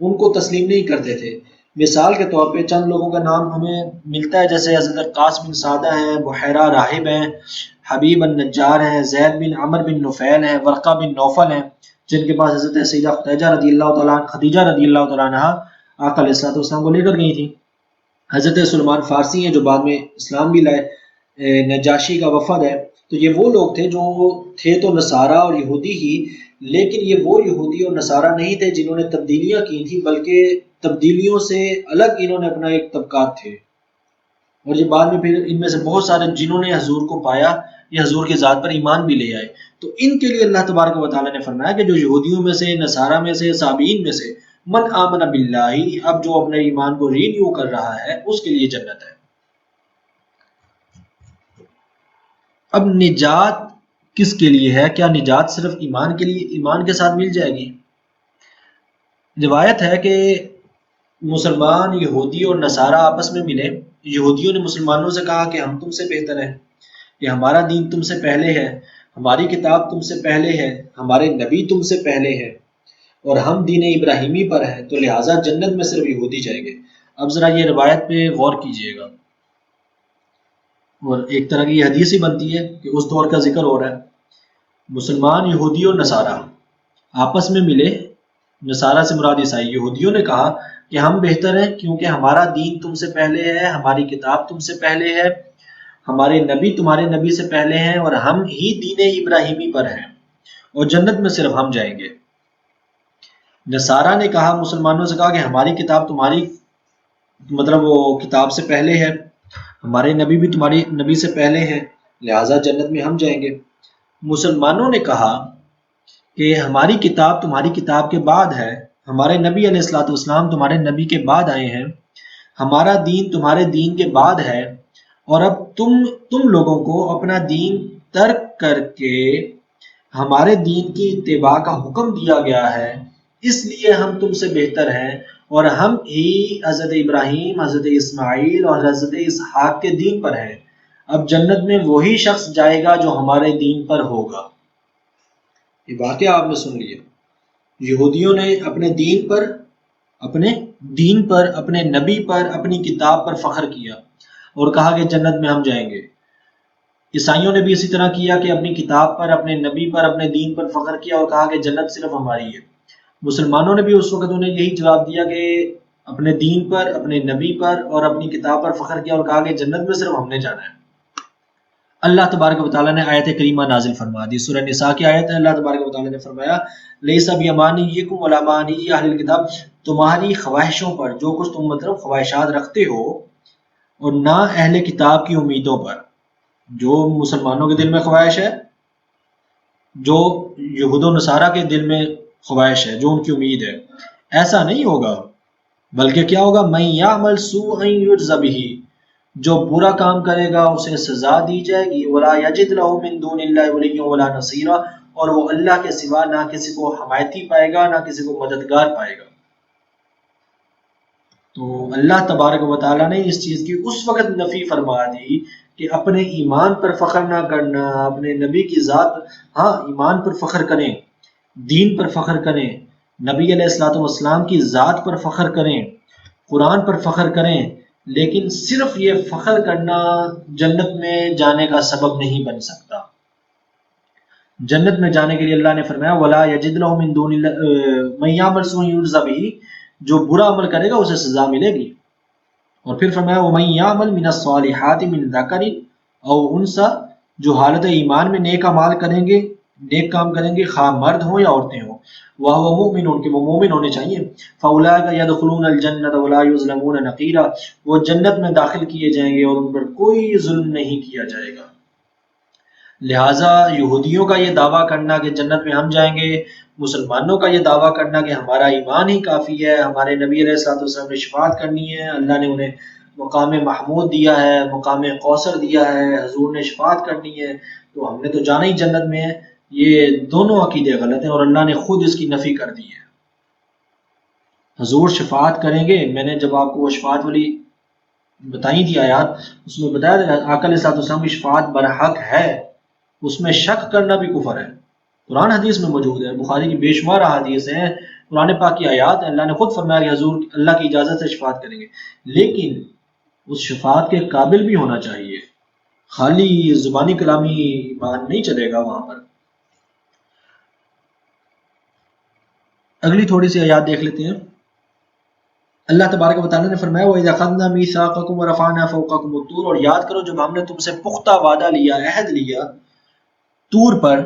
ان کو تسلیم نہیں کرتے تھے۔ مثال کے طور پہ چند لوگوں کا نام ہمیں ملتا ہے، جیسے حضرت قاس بن سعدہ ہیں، بحیرہ راہب ہیں، حبیب النجار ہیں، زید بن عمر بن نفیل ہیں، ورقہ بن نوفل ہیں، جن کے پاس حضرت سیدہ خدیجہ رضی اللہ تعالیٰ عنہ آقا علیہ الصلوۃ والسلام کو لے کر گئی تھیں۔ حضرت سلمان فارسی ہیں جو بعد میں اسلام بھی لائے، نجاشی کا وفد ہے۔ تو یہ وہ لوگ تھے جو تھے تو نصارہ اور یہودی ہی، لیکن یہ وہ یہودی اور نصارہ نہیں تھے جنہوں نے تبدیلیاں کی تھیں، بلکہ تبدیلیوں سے الگ انہوں نے اپنا ایک طبقات تھے، اور یہ بعد میں پھر ان میں سے بہت سارے جنہوں نے حضور کو پایا یہ حضور کی ذات پر ایمان بھی لے آئے۔ تو ان کے لیے اللہ تبارک و تعالیٰ نے فرمایا کہ جو یہودیوں میں سے، نصارہ میں سے، صابئین میں سے من آمن باللہ، اب جو اپنے ایمان کو رینیو کر رہا ہے اس کے لیے جنت ہے۔ اب نجات کس کے لیے ہے؟ کیا نجات صرف ایمان کے لیے، ایمان کے ساتھ مل جائے گی؟ روایت ہے کہ مسلمان، یہودی اور نصارہ آپس میں ملے، یہودیوں نے مسلمانوں سے کہا کہ ہم تم سے بہتر ہیں، کہ ہمارا دین تم سے پہلے ہے، ہماری کتاب تم سے پہلے ہے، ہمارے نبی تم سے پہلے ہے، اور ہم دین ابراہیمی پر ہیں، تو لہٰذا جنت میں صرف یہودی جائیں گے۔ اب ذرا یہ روایت پہ غور کیجئے گا، اور ایک طرح کی حدیث ہی بنتی ہے کہ اس دور کا ذکر ہو رہا ہے۔ مسلمان، یہودی اور نصارہ آپس میں ملے، نصارہ سے مراد عیسائی، یہودیوں نے کہا کہ ہم بہتر ہیں کیونکہ ہمارا دین تم سے پہلے ہے، ہماری کتاب تم سے پہلے ہے، ہمارے نبی تمہارے نبی سے پہلے ہیں، اور ہم ہی دین ابراہیمی پر ہیں، اور جنت میں صرف ہم جائیں گے۔ نصارہ نے کہا، مسلمانوں سے کہا کہ ہماری کتاب تمہاری مطلب وہ کتاب سے پہلے ہے، ہمارے نبی بھی تمہاری نبی سے پہلے ہیں، لہٰذا جنت میں ہم جائیں گے۔ مسلمانوں نے کہا کہ ہماری کتاب تمہاری کتاب کے بعد ہے، ہمارے نبی علیہ الصلوۃ والسلام تمہارے نبی کے بعد آئے ہیں، ہمارا دین تمہارے دین کے بعد ہے، اور اب تم لوگوں کو اپنا دین ترک کر کے ہمارے دین کی اتباع کا حکم دیا گیا ہے، اس لیے ہم تم سے بہتر ہیں، اور ہم ہی حضرت ابراہیم، حضرت اسماعیل اور حضرت اسحاق کے دین پر ہیں۔ اب جنت میں وہی شخص جائے گا جو ہمارے دین پر ہوگا۔ یہ واقعہ آپ نے سن لیا، یہودیوں نے اپنے دین پر، اپنے نبی پر، اپنی کتاب پر فخر کیا اور کہا کہ جنت میں ہم جائیں گے۔ عیسائیوں نے بھی اسی طرح کیا کہ اپنی کتاب پر، اپنے نبی پر، اپنے دین پر فخر کیا اور کہا کہ جنت صرف ہماری ہے۔ مسلمانوں نے بھی اس وقت انہیں یہی جواب دیا کہ اپنے دین پر، اپنے نبی پر اور اپنی کتاب پر فخر کیا اور کہا کہ جنت میں صرف ہم نے جانا ہے۔ اللہ تبارک و تعالیٰ نے آیت کریمہ نازل فرما دی، سورہ نساء کی آیت ہے۔ اللہ تبارک و تعالیٰ نے فرمایا لیس بامانیکم ولا امانی اہل الکتاب، تمہاری خواہشوں پر، جو کچھ تم مطلب خواہشات رکھتے ہو، اور نہ اہل کتاب کی امیدوں پر۔ جو مسلمانوں کے دل میں خواہش ہے، جو یہود و نصارہ کے دل میں خواہش ہے، جو ان کی امید ہے، ایسا نہیں ہوگا، بلکہ کیا ہوگا، من یعمل سوءا یجز بہ، جو برا کام کرے گا اسے سزا دی جائے گی، ولا یجد له من دون اللہ ولی ولا نصیرا، اور وہ اللہ کے سوا نہ کسی کو حمایتی پائے گا نہ کسی کو مددگار پائے گا۔ تو اللہ تبارک و تعالیٰ نے اس چیز کی اس وقت نفی فرما دی کہ اپنے ایمان پر فخر نہ کرنا، اپنے نبی کی ذات، ہاں ایمان پر فخر کریں، دین پر فخر کریں، نبی علیہ الصلوۃ والسلام کی ذات پر فخر کریں، قرآن پر فخر کریں، لیکن صرف یہ فخر کرنا جنت میں جانے کا سبب نہیں بن سکتا۔ جنت میں جانے کے لیے اللہ نے فرمایا ولا یجد له من دون اللہ من یعمل سوءا یجز بہ، جو برا عمل کرے گا اسے سزا ملے گی، اور پھر فرمایا ومن یعمل من الصالحات من ذکر او انثی، جو حالت ایمان میں نیک اعمال کریں گے، نیک کام کریں گے، خواہ مرد ہوں یا عورتیں ہوں، وہو مؤمن، ان کے وہ مومن ہونے چاہیے، فاولئک یدخلون الجنۃ ولا یظلمون نقیرا، وہ جنت میں داخل کیے جائیں گے اور ان پر کوئی ظلم نہیں کیا جائے گا۔ لہٰذا یہودیوں کا یہ دعویٰ کرنا کہ جنت میں ہم جائیں گے، مسلمانوں کا یہ دعویٰ کرنا کہ ہمارا ایمان ہی کافی ہے، ہمارے نبی علیہ الصلوۃ والسلام نے شفاعت کرنی ہے، اللہ نے انہیں مقام محمود دیا ہے، مقام کوثر دیا ہے، حضور نے شفاعت کرنی ہے، تو ہم نے تو جانا ہی جنت میں ہے، یہ دونوں عقیدے غلط ہیں اور اللہ نے خود اس کی نفی کر دی ہے۔ حضور شفاعت کریں گے، میں نے جب آپ کو وہ شفاعت والی بتائی تھی آیات، اس میں بتایا تھا آقا علیہ الصلوۃ والسلام کی شفاعت برحق ہے، اس میں شک کرنا بھی کفر ہے، قرآن حدیث میں موجود ہے، بخاری کی بے شمار احادیث ہیں، قرآن پاک کی آیات ہیں، اللہ نے خود فرمایا کہ حضور اللہ کی اجازت سے شفاعت کریں گے، لیکن اس شفاعت کے قابل بھی ہونا چاہیے، خالی زبانی کلامی بات نہیں چلے گا وہاں پر۔ اگلی تھوڑی سی آیات دیکھ لیتے ہیں۔ اللہ تبارک و تعالیٰ نے فرمایا وَإِذْ أَخَذْنَا مِيثَاقَكُمْ وَرَفَعْنَا فَوْقَكُمُ الطُّورَ، اور یاد کرو جب ہم نے تم سے پختہ وعدہ لیا، عہد لیا طور پر،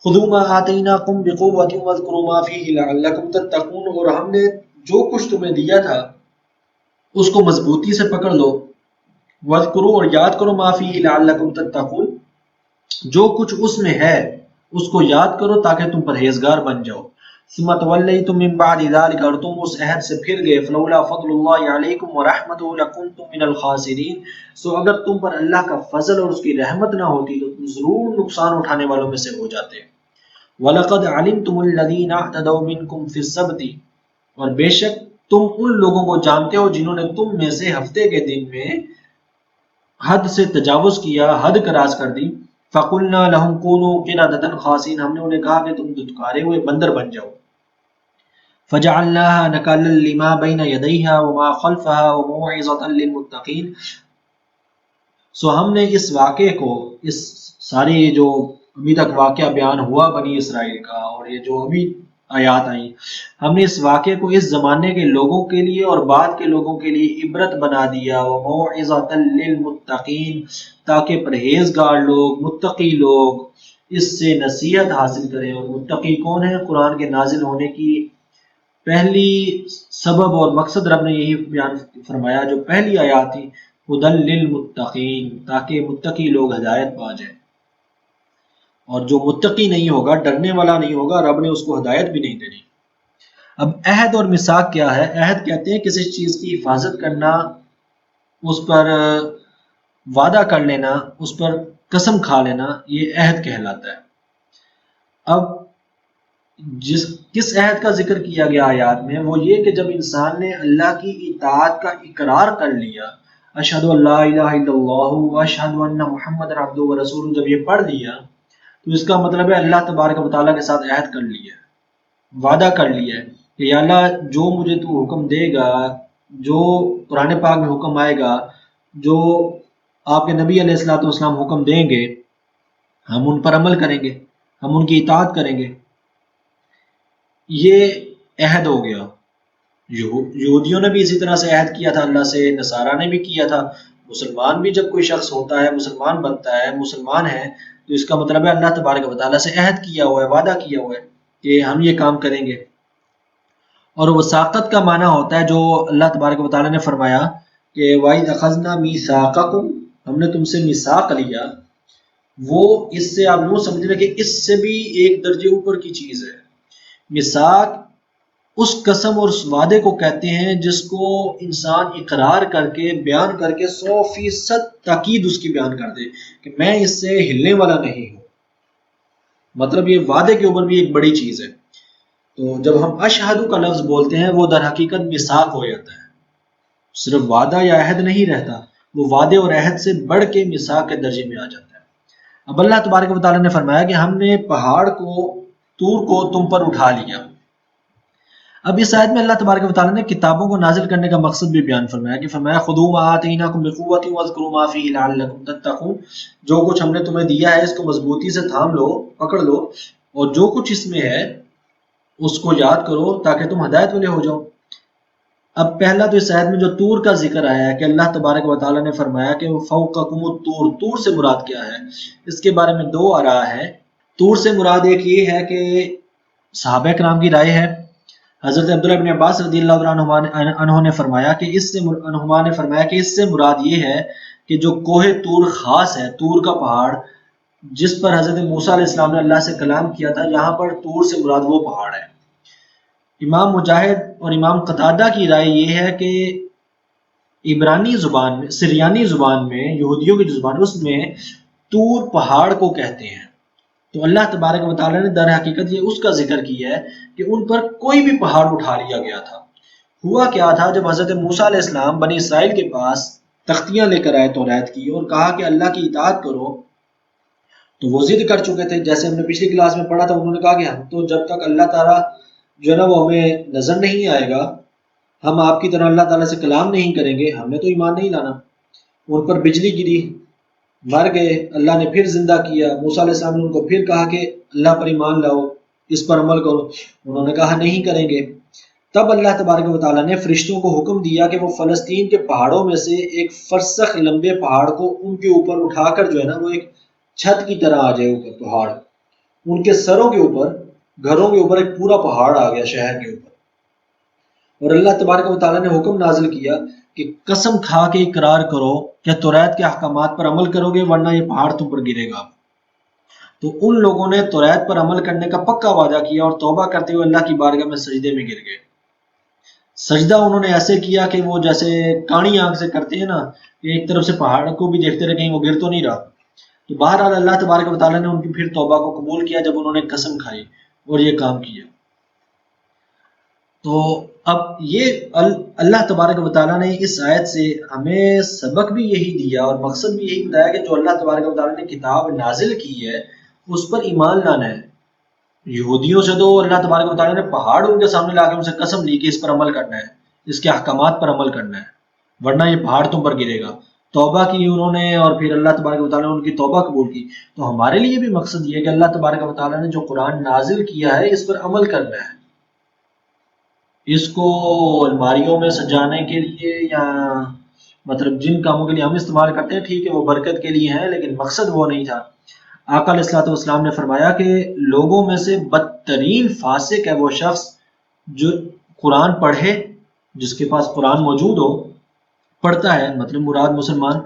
خُذُوا مَا آتَيْنَاكُمْ بِقُوَّةٍ وَاذْكُرُوا مَا فِيهِ لَعَلَّكُمْ تَتَّقُونَ، اور ہم نے جو کچھ تمہیں دیا تھا اس کو مضبوطی سے پکڑ لو، وَاذْكُرُوا، اور یاد کرو، مَا فِيهِ لَعَلَّكُمْ تَتَّقُونَ، جو کچھ اس میں ہے اس کو یاد کرو تاکہ تم پرہیزگار بن جاؤ۔ ثم تولیتم من بعد ذلك، اور تم اس عہد سے پھر گئے، فلولا فضل اللہ علیکم ورحمتہ لکنتم من الخاسرین، سو اگر تم پر اللہ کا فضل اور اس کی رحمت نہ ہوتی تو تم ضرور نقصان اٹھانے والوں میں سے ہو جاتے۔ وَلَقَدْ عَلِمْتُمُ الَّذِينَ اعْتَدَوْا مِنْكُمْ فِي السَّبْتِ، اور بے شک تم ان لوگوں کو جانتے ہو جنہوں نے تم میں سے ہفتے کے دن میں حد سے تجاوز کیا، حد کراس کر دی، فَقُلْنَا لَهُمْ كُونُوا قِرَدَةً خَاسِئِينَ، ہم نے انہیں کہا کہ تم دھتکارے ہوئے بندر بن جاؤ، فَجَعَلْنَاهَا نَكَالًا لِمَا بَيْنَ يَدَيْهَا وَمَا خَلْفَهَا وَمَوْعِظَةً لِلْمُتَّقِينَ، سو ہم نے اس واقعے کو، اس ساری جو ابھی تک واقعہ بیان ہوا بنی اسرائیل کا اور یہ جو ابھی آیات آئیں، ہم نے اس واقعے کو اس زمانے کے لوگوں کے لیے اور بعد کے لوگوں کے لیے عبرت بنا دیا، وَمَوْعِظَةً لِلْمُتَّقِينَ، تاکہ پرہیزگار لوگ، متقی لوگ اس سے نصیحت حاصل کریں۔ اور متقی کون ہے؟ قرآن کے نازل ہونے کی پہلی سبب اور مقصد رب نے یہی بیان فرمایا، جو پہلی آیات تھی ہدی للمتقین، تاکہ متقی لوگ ہدایت پا جائیں، اور جو متقی نہیں ہوگا، ڈرنے والا نہیں ہوگا، رب نے اس کو ہدایت بھی نہیں دینی۔ اب عہد اور میثاق کیا ہے؟ عہد کہتے ہیں کسی چیز کی حفاظت کرنا، اس پر وعدہ کر لینا، اس پر قسم کھا لینا، یہ عہد کہلاتا ہے۔ اب کس عہد کا ذکر کیا گیا آیات میں، وہ یہ کہ جب انسان نے اللہ کی اطاعت کا اقرار کر لیا، اشہد ان لا الہ الا اللہ واشہد ان محمد عبدہ ورسولہ، جب یہ پڑھ لیا تو اس کا مطلب ہے اللہ تبارک و تعالیٰ کے ساتھ عہد کر لیا، وعدہ کر لیا کہ یا اللہ جو مجھے تو حکم دے گا، جو قرآن پاک میں حکم آئے گا، جو آپ کے نبی علیہ الصلوۃ والسلام حکم دیں گے، ہم ان پر عمل کریں گے، ہم ان کی اطاعت کریں گے۔ یہ عہد ہو گیا۔ یہودیوں نے بھی اسی طرح سے عہد کیا تھا اللہ سے، نصارہ نے بھی کیا تھا، مسلمان بھی جب کوئی شخص ہوتا ہے، مسلمان بنتا ہے، مسلمان ہے، تو اس کا مطلب ہے اللہ تبارک و تعالیٰ سے عہد کیا ہوا ہے، وعدہ کیا ہوا ہے کہ ہم یہ کام کریں گے۔ اور وثاقت کا معنی ہوتا ہے جو اللہ تبارک و تعالیٰ نے فرمایا کہ وَإِذْ أَخَذْنَا مِيثَاقَكُمْ، ہم نے تم سے میثاق لیا، وہ اس سے آپ یوں سمجھ لیں کہ اس سے بھی ایک درجے اوپر کی چیز ہے۔ میثاق اس قسم اور اس وعدے کو کہتے ہیں جس کو انسان اقرار کر کے بیان کر کے 100% تاکید اس کی بیان کر دے کہ میں اس سے ہلنے والا نہیں ہوں. مطلب یہ وعدے کے اوپر بھی ایک بڑی چیز ہے. تو جب ہم اشہدو کا لفظ بولتے ہیں وہ در حقیقت میثاق ہو جاتا ہے، صرف وعدہ یا عہد نہیں رہتا، وہ وعدے اور عہد سے بڑھ کے میثاق کے درجے میں آ جاتا ہے. اب اللہ تبارک و تعالیٰ نے فرمایا کہ ہم نے پہاڑ کو طور کو تم پر اٹھا لیا. اب اس آیت میں اللہ تبارک و تعالیٰ نے کتابوں کو نازل کرنے کا مقصد بھی بیان فرمایا کہ فرمایا خذوا ما آتیناکم بقوۃ واذکروا ما فیہ لعلکم تتقون، جو کچھ ہم نے تمہیں دیا ہے اس کو مضبوطی سے تھام لو، پکڑ لو، اور جو کچھ اس میں ہے اس کو یاد کرو تاکہ تم ہدایت والے ہو جاؤ. اب پہلا تو اس آیت میں جو طور کا ذکر آیا ہے کہ اللہ تبارک و تعالیٰ نے فرمایا کہ فوقکم الطور، طور سے مراد کیا ہے؟ اس کے بارے میں دو آراء ہے. طور سے مراد ایک یہ ہے کہ صحابہ کرام کی رائے ہے، حضرت عبداللہ بن عباس رضی اللہ عنہ نے فرمایا کہ اس سے مراد یہ ہے کہ جو کوہ طور خاص ہے، طور کا پہاڑ جس پر حضرت موسیٰ علیہ السلام نے اللہ سے کلام کیا تھا، یہاں پر طور سے مراد وہ پہاڑ ہے. امام مجاہد اور امام قتادہ کی رائے یہ ہے کہ عبرانی زبان میں، سریانی زبان میں، یہودیوں کی زبان، اس میں طور پہاڑ کو کہتے ہیں. تو اللہ تبارک و تعالیٰ نے در حقیقت یہ اس کا ذکر کیا ہے کہ ان پر کوئی بھی پہاڑ اٹھا لیا گیا تھا. ہوا کیا تھا، جب حضرت موسیٰ علیہ السلام بنی اسرائیل کے پاس تختیاں لے کر آئے توریت کی اور کہا کہ اللہ کی اطاعت کرو، تو وہ ضد کر چکے تھے. جیسے ہم نے پچھلی کلاس میں پڑھا تھا، انہوں نے کہا کہ ہم تو جب تک اللہ تعالیٰ جو ہے نا وہ ہمیں نظر نہیں آئے گا، ہم آپ کی طرح اللہ تعالیٰ سے کلام نہیں کریں گے، ہم نے تو ایمان نہیں لانا. ان پر بجلی گری، مر گئے. اللہ نے پھر زندہ کیا. موسیٰ علیہ السلام نے ان کو پھر کہا کہ اللہ پر ایمان لاؤ، اس پر عمل کرو. انہوں نے کہا نہیں کریں گے. تب اللہ تبارک و تعالیٰ نے فرشتوں کو حکم دیا کہ وہ فلسطین کے پہاڑوں میں سے ایک فرسخ لمبے پہاڑ کو ان کے اوپر اٹھا کر جو ہے نا وہ ایک چھت کی طرح آ جائے اوپر پہاڑ. ان کے سروں کے اوپر، گھروں کے اوپر ایک پورا پہاڑ آ گیا شہر کے اوپر. اور اللہ تبارک و تعالیٰ نے حکم نازل کیا کہ قسم کھا کے اقرار کرو کہ توریت کے احکامات پر عمل کرو گے ورنہ یہ پہاڑ تم پر گرے گا. تو ان لوگوں نے توریت پر عمل کرنے کا پکا وعدہ کیا اور توبہ کرتے ہوئے اللہ کی بارگاہ میں سجدے میں گر گئے. سجدہ انہوں نے ایسے کیا کہ وہ جیسے کاڑی آنکھ سے کرتے ہیں نا، کہ ایک طرف سے پہاڑ کو بھی دیکھتے رہے کہیں وہ گر تو نہیں رہا. تو بہرحال اللہ تبارک و تعالیٰ نے ان کی پھر توبہ کو قبول کیا جب انہوں نے قسم کھائی اور یہ کام کیا. تو اب یہ اللہ تبارک و تعالیٰ نے اس آیت سے ہمیں سبق بھی یہی دیا اور مقصد بھی یہی بتایا کہ جو اللہ تبارک و تعالیٰ نے کتاب نازل کی ہے اس پر ایمان لانا ہے. یہودیوں سے تو اللہ تبارک و تعالیٰ نے پہاڑ ان کے سامنے لا کے ان سے قسم لی کہ اس پر عمل کرنا ہے، اس کے احکامات پر عمل کرنا ہے ورنہ یہ پہاڑ تم پر گرے گا. توبہ کی انہوں نے اور پھر اللہ تبارک و تعالیٰ نے ان کی توبہ قبول کی. تو ہمارے لیے بھی مقصد یہ ہے کہ اللہ تبارک و تعالیٰ نے جو قرآن نازل کیا ہے اس پر عمل کرنا ہے. اس کو الماریوں میں سجانے کے لیے یا مطلب جن کاموں کے لیے ہم استعمال کرتے ہیں ٹھیک ہے وہ برکت کے لیے ہیں، لیکن مقصد وہ نہیں تھا. آقا علیہ الصلوۃ والسلام نے فرمایا کہ لوگوں میں سے بدترین فاسق ہے وہ شخص جو قرآن پڑھے، جس کے پاس قرآن موجود ہو، پڑھتا ہے مطلب مراد مسلمان،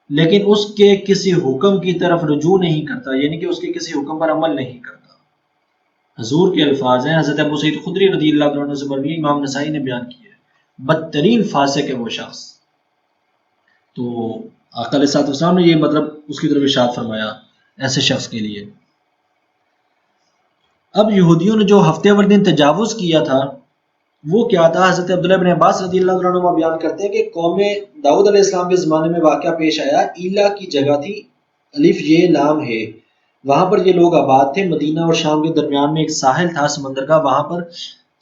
لیکن اس کے کسی حکم کی طرف رجوع نہیں کرتا، یعنی کہ اس کے کسی حکم پر عمل نہیں کرتا. حضور کے الفاظ ہیں، حضرت ابو سعید خدری رضی اللہ عنہ سے مروی، امام نسائی نے بیان کیا ہے، بدترین فاسق ہے وہ شخص. تو آقا علیہ الصلوۃ والسلام نے یہ مطلب اس کی طرف ارشاد فرمایا ایسے شخص کے لیے. اب یہودیوں نے جو ہفتے ور دن تجاوز کیا تھا وہ کیا تھا؟ حضرت عبداللہ بن عباس رضی اللہ عنہ بیان کرتے ہیں کہ قوم داؤد علیہ السلام کے زمانے میں واقعہ پیش آیا. ایلا کی جگہ تھی، الف یہ لام ہے، وہاں پر یہ لوگ آباد تھے. مدینہ اور شام کے درمیان میں ایک ساحل تھا سمندر کا، وہاں پر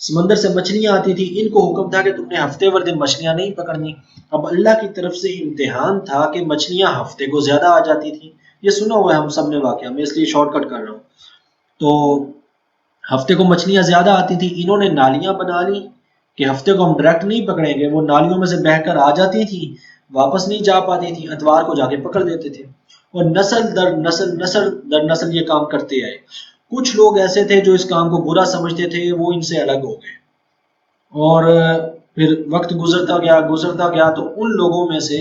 سمندر سے مچھلیاں آتی تھی. ان کو حکم تھا کہ تم نے ہفتے ور دن مچھلیاں نہیں پکڑنی. اب اللہ کی طرف سے امتحان تھا کہ مچھلیاں ہفتے کو زیادہ آ جاتی تھیں. یہ سنا ہوا ہے ہم سب نے واقعہ، میں اس لیے شارٹ کٹ کر رہا ہوں. تو ہفتے کو مچھلیاں زیادہ آتی تھیں، انہوں نے نالیاں بنا لی کہ ہفتے کو ہم ڈائریکٹ نہیں پکڑیں گے. وہ نالیوں میں سے بہہ کر آ جاتی تھیں، واپس نہیں جا پاتی تھیں، اتوار کو جا کے پکڑ دیتے تھے. اور نسل در نسل یہ کام کرتے آئے. کچھ لوگ ایسے تھے جو اس کام کو برا سمجھتے تھے، وہ ان سے الگ ہو گئے. اور پھر وقت گزرتا گیا تو ان لوگوں میں سے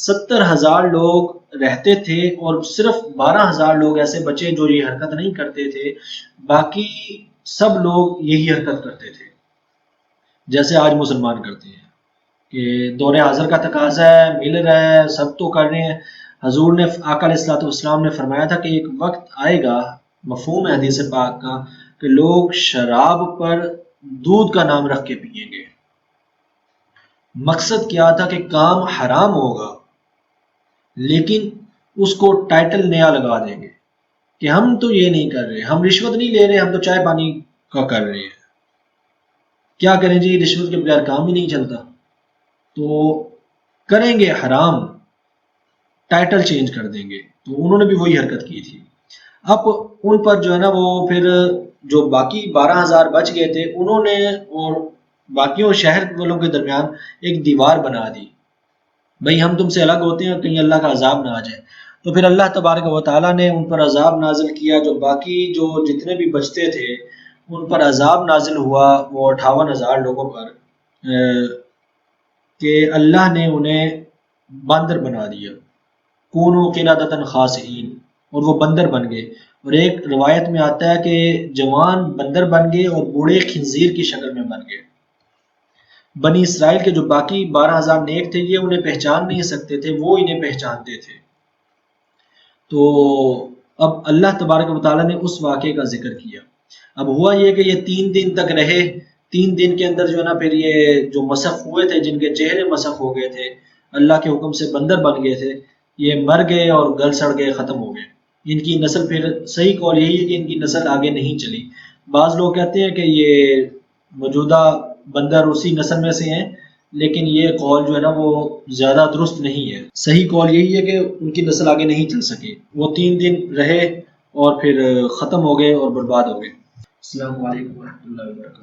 70,000 لوگ رہتے تھے اور صرف 12,000 لوگ ایسے بچے جو یہ حرکت نہیں کرتے تھے، باقی سب لوگ یہی حرکت کرتے تھے. جیسے آج مسلمان کرتے ہیں کہ دور حاضر کا تقاضا ہے، مل رہا ہے، سب تو کر رہے ہیں۔ حضور نے آقا علیہ الصلوۃ والسلام نے فرمایا تھا کہ ایک وقت آئے گا، مفہوم ہے حدیث پاک کا، کہ لوگ شراب پر دودھ کا نام رکھ کے پئیں گے۔ مقصد کیا تھا کہ کام حرام ہوگا لیکن اس کو ٹائٹل نیا لگا دیں گے کہ ہم تو یہ نہیں کر رہے، ہم رشوت نہیں لے رہے، ہم تو چائے پانی کا کر رہے ہیں۔ کیا کریں جی، رشوت کے بغیر کام ہی نہیں چلتا، تو کریں گے حرام، ٹائٹل چینج کر دیں گے۔ تو انہوں نے بھی وہی حرکت کی تھی۔ اب ان پر جو ہے نا وہ پھر جو باقی 12,000 بچ گئے تھے، انہوں نے اور باقیوں شہر والوں کے درمیان ایک دیوار بنا دی، بھئی ہم تم سے الگ ہوتے ہیں کہیں اللہ کا عذاب نہ آ جائے۔ تو پھر اللہ تبارک و تعالیٰ نے ان پر عذاب نازل کیا، جو باقی جو جتنے بھی بچتے تھے ان پر عذاب نازل ہوا، وہ 58,000 لوگوں پر، کہ اللہ نے انہیں باندر بنا دیا، کونوا قردۃ خاسئین، اور وہ بندر بن گئے۔ اور ایک روایت میں آتا ہے کہ جوان بندر بن گئے اور بوڑھے خنزیر کی شکل میں بن گئے۔ بنی اسرائیل کے جو باقی 12,000 نیک تھے یہ انہیں پہچان نہیں سکتے تھے، وہ انہیں پہچانتے تھے۔ تو اب اللہ تبارک و تعالیٰ نے اس واقعے کا ذکر کیا۔ اب ہوا یہ کہ یہ 3 دن تک رہے، 3 دن کے اندر جو ہے نا پھر یہ جو مسخ ہوئے تھے، جن کے چہرے مسخ ہو گئے تھے، اللہ کے حکم سے بندر بن گئے تھے، یہ مر گئے اور گل سڑ گئے، ختم ہو گئے۔ ان کی نسل پھر صحیح قول یہی ہے کہ ان کی نسل آگے نہیں چلی۔ بعض لوگ کہتے ہیں کہ یہ موجودہ بندر اسی نسل میں سے ہیں، لیکن یہ قول جو ہے نا وہ زیادہ درست نہیں ہے۔ صحیح قول یہی ہے کہ ان کی نسل آگے نہیں چل سکی، وہ 3 دن رہے اور پھر ختم ہو گئے اور برباد ہو گئے۔ السلام علیکم ورحمۃ اللہ وبرکاتہ۔